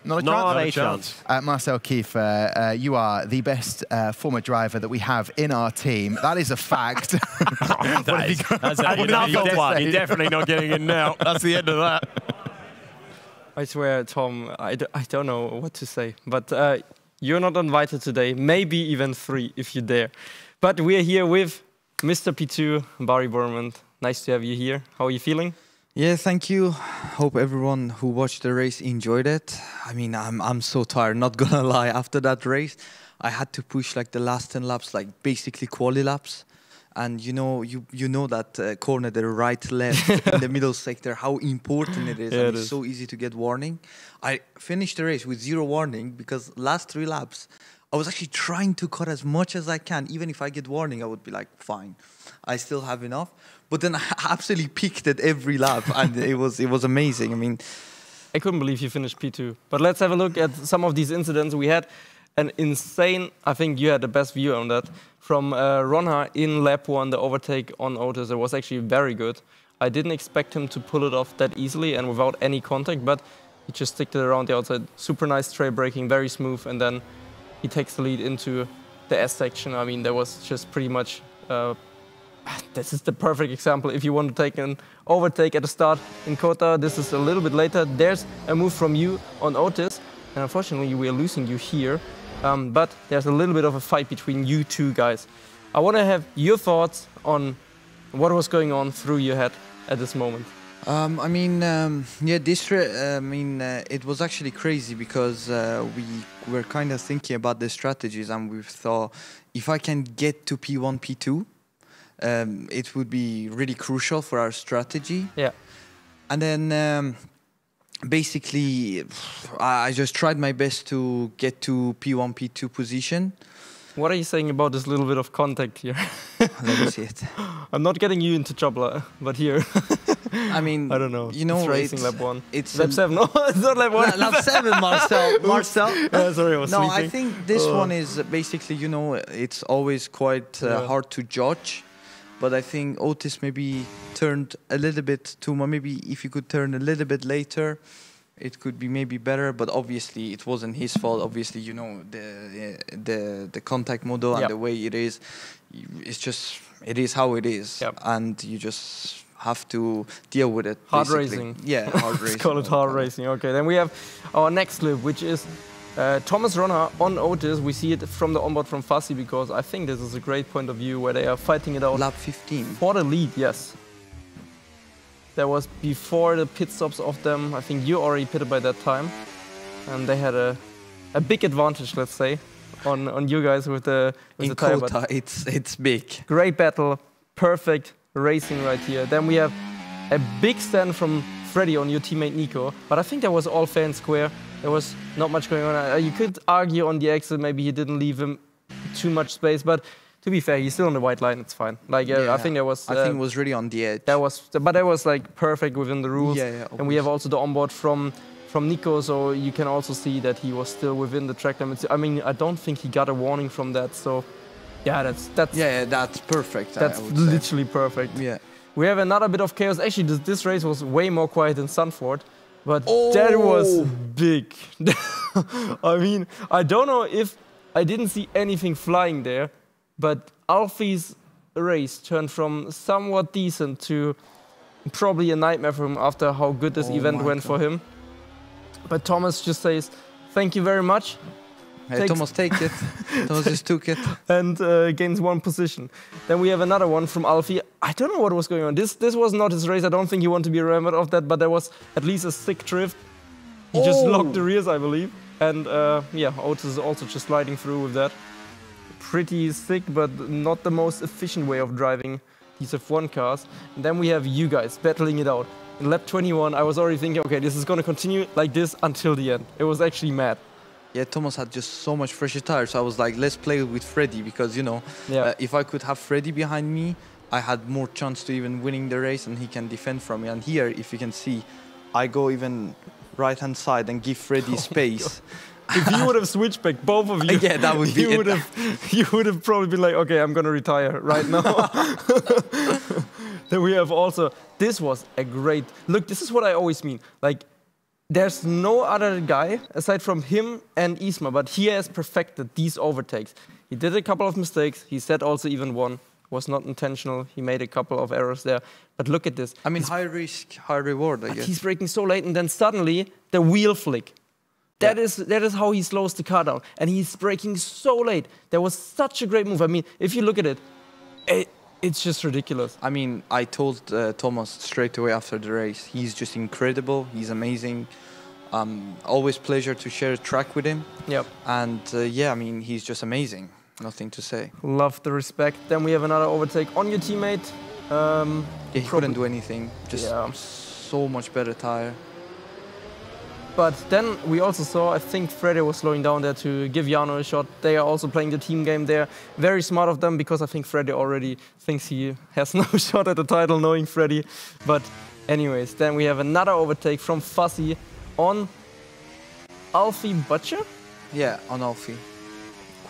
Not a chance. Marcel Kiefer, you are the best former driver that we have in our team. That is a fact. You're definitely not getting in now. That's the end of that. I swear, Tom, I don't know what to say. But you're not invited today. Maybe even 3 if you dare. But we're here with Mr. P2, Barry Borman. Nice to have you here. How are you feeling? Yeah, thank you. Hope everyone who watched the race enjoyed it. I mean, I'm so tired, not gonna lie. After that race, I had to push like the last 10 laps, like basically quali laps. And you know that corner, the right, left, in the middle sector, how important it is. Yeah, and it's so easy to get warning. I finished the race with 0 warning because last 3 laps, I was actually trying to cut as much as I can. Even if I get warning, I would be like, fine, I still have enough. But then I absolutely peaked at every lap, and it was amazing. I mean, I couldn't believe you finished P2. But let's have a look at some of these incidents. We had an insane, I think you had the best view on that, from Ronha in lap 1, the overtake on Otis. It was actually very good. I didn't expect him to pull it off that easily and without any contact, but he just sticked it around the outside. Super nice straight braking, very smooth, and then he takes the lead into the S section. I mean, there was just pretty much, this is the perfect example. If you want to take an overtake at the start in Kota, this is a little bit later. There's a move from you on Otis, and unfortunately we are losing you here. But there's a little bit of a fight between you 2 guys. I want to have your thoughts on what was going on through your head at this moment. I mean, it was actually crazy because we were kind of thinking about the strategies, and we thought if I can get to P1, P2, it would be really crucial for our strategy. Yeah. And then basically, I just tried my best to get to P1, P2 position. What are you saying about this little bit of contact here? Let me see it. I'm not getting you into trouble, but here. I mean, I don't know. You know, it's racing lap 1. It's lap 7. No, it's not lap 1. Lap 7, Marcel. Marcel. Sorry, I was No, sleeping. I think this one is basically, you know, it's always quite hard to judge. But I think Otis maybe turned a little bit too much. Maybe if you could turn a little bit later, it could be maybe better. But obviously, it wasn't his fault. Obviously, you know, the contact model and the way it is. It's just, it is how it is. And you just have to deal with it. Hard basically. racing. Yeah, hard racing. Let's call it hard racing. Okay, then we have our next clip, which is Thomas Ronner on Otis. We see it from the onboard from Fassi because I think this is a great point of view where they are fighting it out. Lap 15. For the lead, yes. That was before the pit stops of them. I think you already pitted by that time. And they had a big advantage, let's say, on you guys with the tire. Kota, it's big. Great battle, perfect racing right here. Then we have a big stand from Freddy on your teammate Nico, but I think that was all fair and square. There was not much going on. You could argue on the exit, maybe he didn't leave him too much space, but to be fair, he's still on the white line. It's fine. Like I think there was. I think it was really on the edge. But that was like perfect within the rules. Yeah. And we have also the onboard from Nico, so you can also see that he was still within the track limits. I mean, I don't think he got a warning from that. So, yeah, that's perfect. That's literally perfect. Yeah. We have another bit of chaos. Actually, this race was way more quiet than Sanford, but that was big. I mean, I don't know if I didn't see anything flying there, but Alfie's race turned from somewhat decent to probably a nightmare for him after how good this event went for him. But Thomas just says, "Thank you very much." Hey, Thomas, take it. Thomas just took it. And gains 1 position. Then we have another one from Alfie. I don't know what was going on. This was not his race. I don't think he wanted to be remembered of that, but there was at least a sick drift. He just locked the rears, I believe. And yeah, Otis is also just sliding through with that. Pretty sick, but not the most efficient way of driving these F1 cars. And then we have you guys battling it out. In lap 21, I was already thinking, okay, this is going to continue like this until the end. It was actually mad. Yeah, Thomas had just so much fresher tires, so I was like, let's play with Freddy, because, you know, if I could have Freddy behind me, I had more chance to even winning the race, and he can defend from me. And here, if you can see, I go even right-hand side and give Freddy space. If you would have switched back, both of you, yeah, that would be you would have probably been like, okay, I'm going to retire right now. Then we have also, this was a great, look, this is what I always mean. Like, there's no other guy aside from him and Isma, but he has perfected these overtakes. He did a couple of mistakes. He said also even one was not intentional. He made a couple of errors there. But look at this. I mean, high risk, high reward, I guess. He's braking so late, and then suddenly the wheel flick. That is how he slows the car down. And he's braking so late. That was such a great move. I mean, if you look at it, it's just ridiculous. I mean, I told Thomas straight away after the race, he's just incredible. He's amazing. Always pleasure to share a track with him. Yep. And yeah, I mean, he's just amazing. Nothing to say. Love the respect. Then we have another overtake on your teammate. Yeah, he couldn't do anything. Just so much better tire. But then we also saw, I think Freddy was slowing down there to give Jano a shot. They are also playing the team game there. Very smart of them, because I think Freddy already thinks he has no shot at the title, knowing Freddy. But anyways, then we have another overtake from Fassi on Alfie Butcher? Yeah, on Alfie.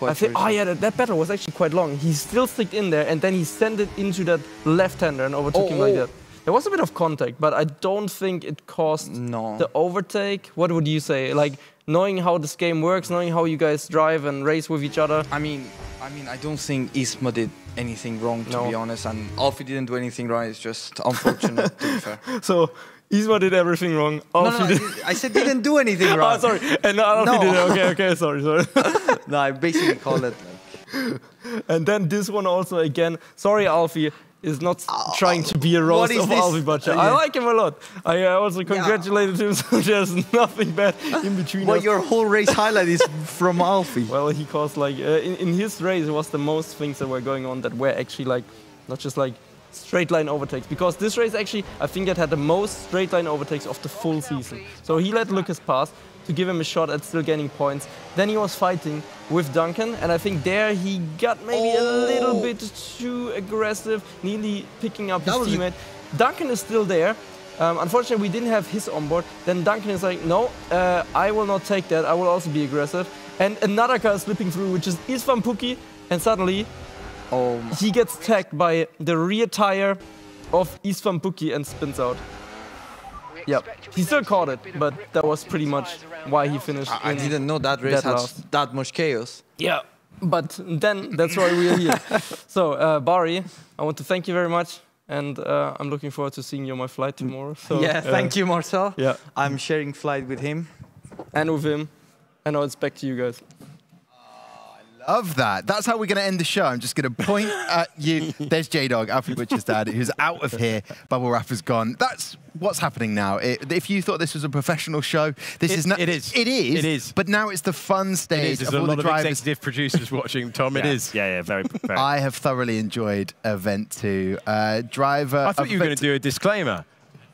I think, that battle was actually quite long. He still sticked in there, and then he sent it into that left-hander and overtook him like that. There was a bit of contact, but I don't think it caused the overtake. What would you say? Like, knowing how this game works, knowing how you guys drive and race with each other? I mean, I don't think Isma did anything wrong, to be honest, and Alfie didn't do anything wrong. It's just unfortunate, to be fair. So, Isma did everything wrong. Alfie I said didn't do anything wrong. Oh, sorry. And Alfie did it. Okay, sorry. No, I basically call it like... And then this one also again. Sorry, Alfie. Is not trying to be a roast of Alfie Butcher. I like him a lot. I also congratulated him, so there's nothing bad in between us. Your whole race highlight is from Alfie. Well, he caused like, in his race, it was the most things that were going on that were actually like not just like straight line overtakes. Because this race actually, I think it had the most straight line overtakes of the full season. So he let Lucas pass to give him a shot at still gaining points. Then he was fighting with Duncan, and I think there he got maybe a little bit too aggressive, nearly picking up his teammate. Duncan is still there. Unfortunately, we didn't have his onboard. Then Duncan is like, no, I will not take that. I will also be aggressive. And another car is slipping through, which is Istvan Pukki, and suddenly he gets tagged by the rear tire of Istvan Pukki and spins out. Yeah, he still caught it, but that was pretty much why he finished. I didn't know that race had that much chaos. Yeah, but then that's why we are here. So, Barry, I want to thank you very much. And I'm looking forward to seeing you on my flight tomorrow. So, yeah, thank you, Marcel. Yeah. I'm sharing flight with him. And with him. And now it's back to you guys. Love that. That's how we're going to end the show. I'm just going to point at you. There's J-Dog, Alfie Butcher's dad, who's out of here. Bubble Wrap is gone. That's what's happening now. If you thought this was a professional show, this is not. It is. It is. It is. But now it's the fun stage. There's of a all lot the of drivers. executive producers watching, Tom. It is. Yeah, very. I have thoroughly enjoyed Event 2. Driver. I thought you were going to do a disclaimer.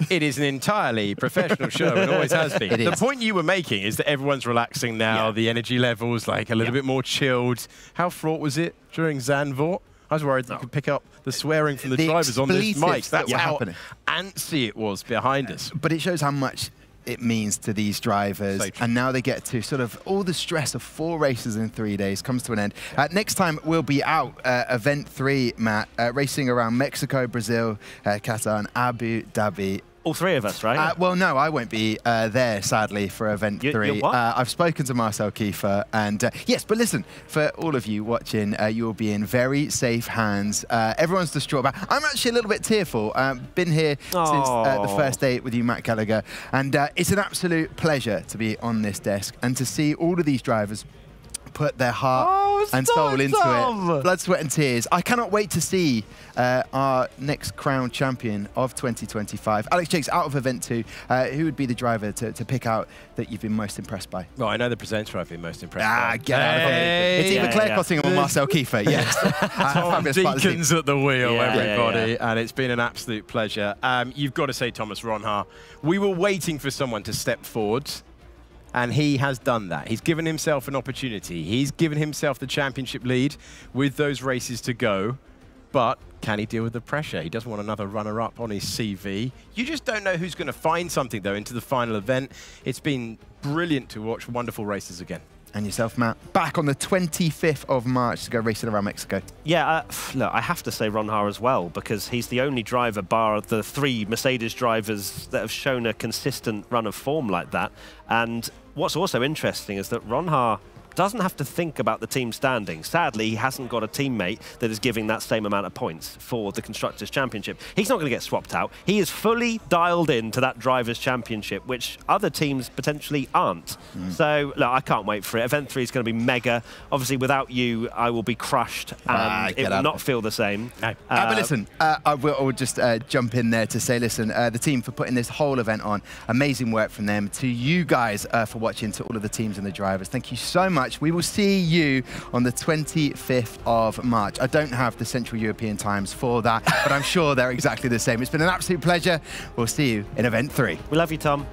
It is an entirely professional show and always has been. The point you were making is that everyone's relaxing now, the energy level's like a little bit more chilled. How fraught was it during Zandvoort? I was worried that you could pick up the swearing from the drivers on this mic. That's how antsy it was behind us. But it shows how much it means to these drivers, and now they get to sort of all the stress of 4 races in 3 days comes to an end. Next time we'll be out, Event 3, Matt, racing around Mexico, Brazil, Qatar and Abu Dhabi. All 3 of us, right? Well, no, I won't be there, sadly, for Event 3. You're what? I've spoken to Marcel Kiefer, and yes, but listen, for all of you watching, you will be in very safe hands. Everyone's distraught about. I'm actually a little bit tearful. Been here since the first day with you, Matt Gallagher, and it's an absolute pleasure to be on this desk and to see all of these drivers put their heart and soul into it. Blood, sweat and tears. I cannot wait to see our next crowned champion of 2025. Alex Jakes, out of Event 2, who would be the driver to pick out that you've been most impressed by? Well, I know the presenter I've been most impressed by. Get out of here. It's either Claire Cottingham or Marcel Kiefer, yes. Tom Deacon's at the wheel, everybody, and it's been an absolute pleasure. You've got to say Thomas Ronhaar. We were waiting for someone to step forward, and he has done that. He's given himself an opportunity. He's given himself the championship lead with those races to go. But can he deal with the pressure? He doesn't want another runner-up on his CV. You just don't know who's going to find something, though, into the final event. It's been brilliant to watch wonderful races again. And yourself, Matt, back on the 25th of March to go racing around Mexico. Yeah, look, I have to say Ronhaar as well, because he's the only driver, bar the 3 Mercedes drivers, that have shown a consistent run of form like that. And what's also interesting is that Ronhaar doesn't have to think about the team standing. Sadly, he hasn't got a teammate that is giving that same amount of points for the Constructors' Championship. He's not going to get swapped out. He is fully dialed in to that Drivers' Championship, which other teams potentially aren't. So, look, I can't wait for it. Event 3 is going to be mega. Obviously, without you, I will be crushed, and it will not feel the same. No. But listen, I will just jump in there to say, listen, the team for putting this whole event on, amazing work from them. To you guys for watching, to all of the teams and the drivers, thank you so much. We will see you on the 25th of March. I don't have the Central European times for that, but I'm sure they're exactly the same. It's been an absolute pleasure. We'll see you in Event 3. We love you, Tom.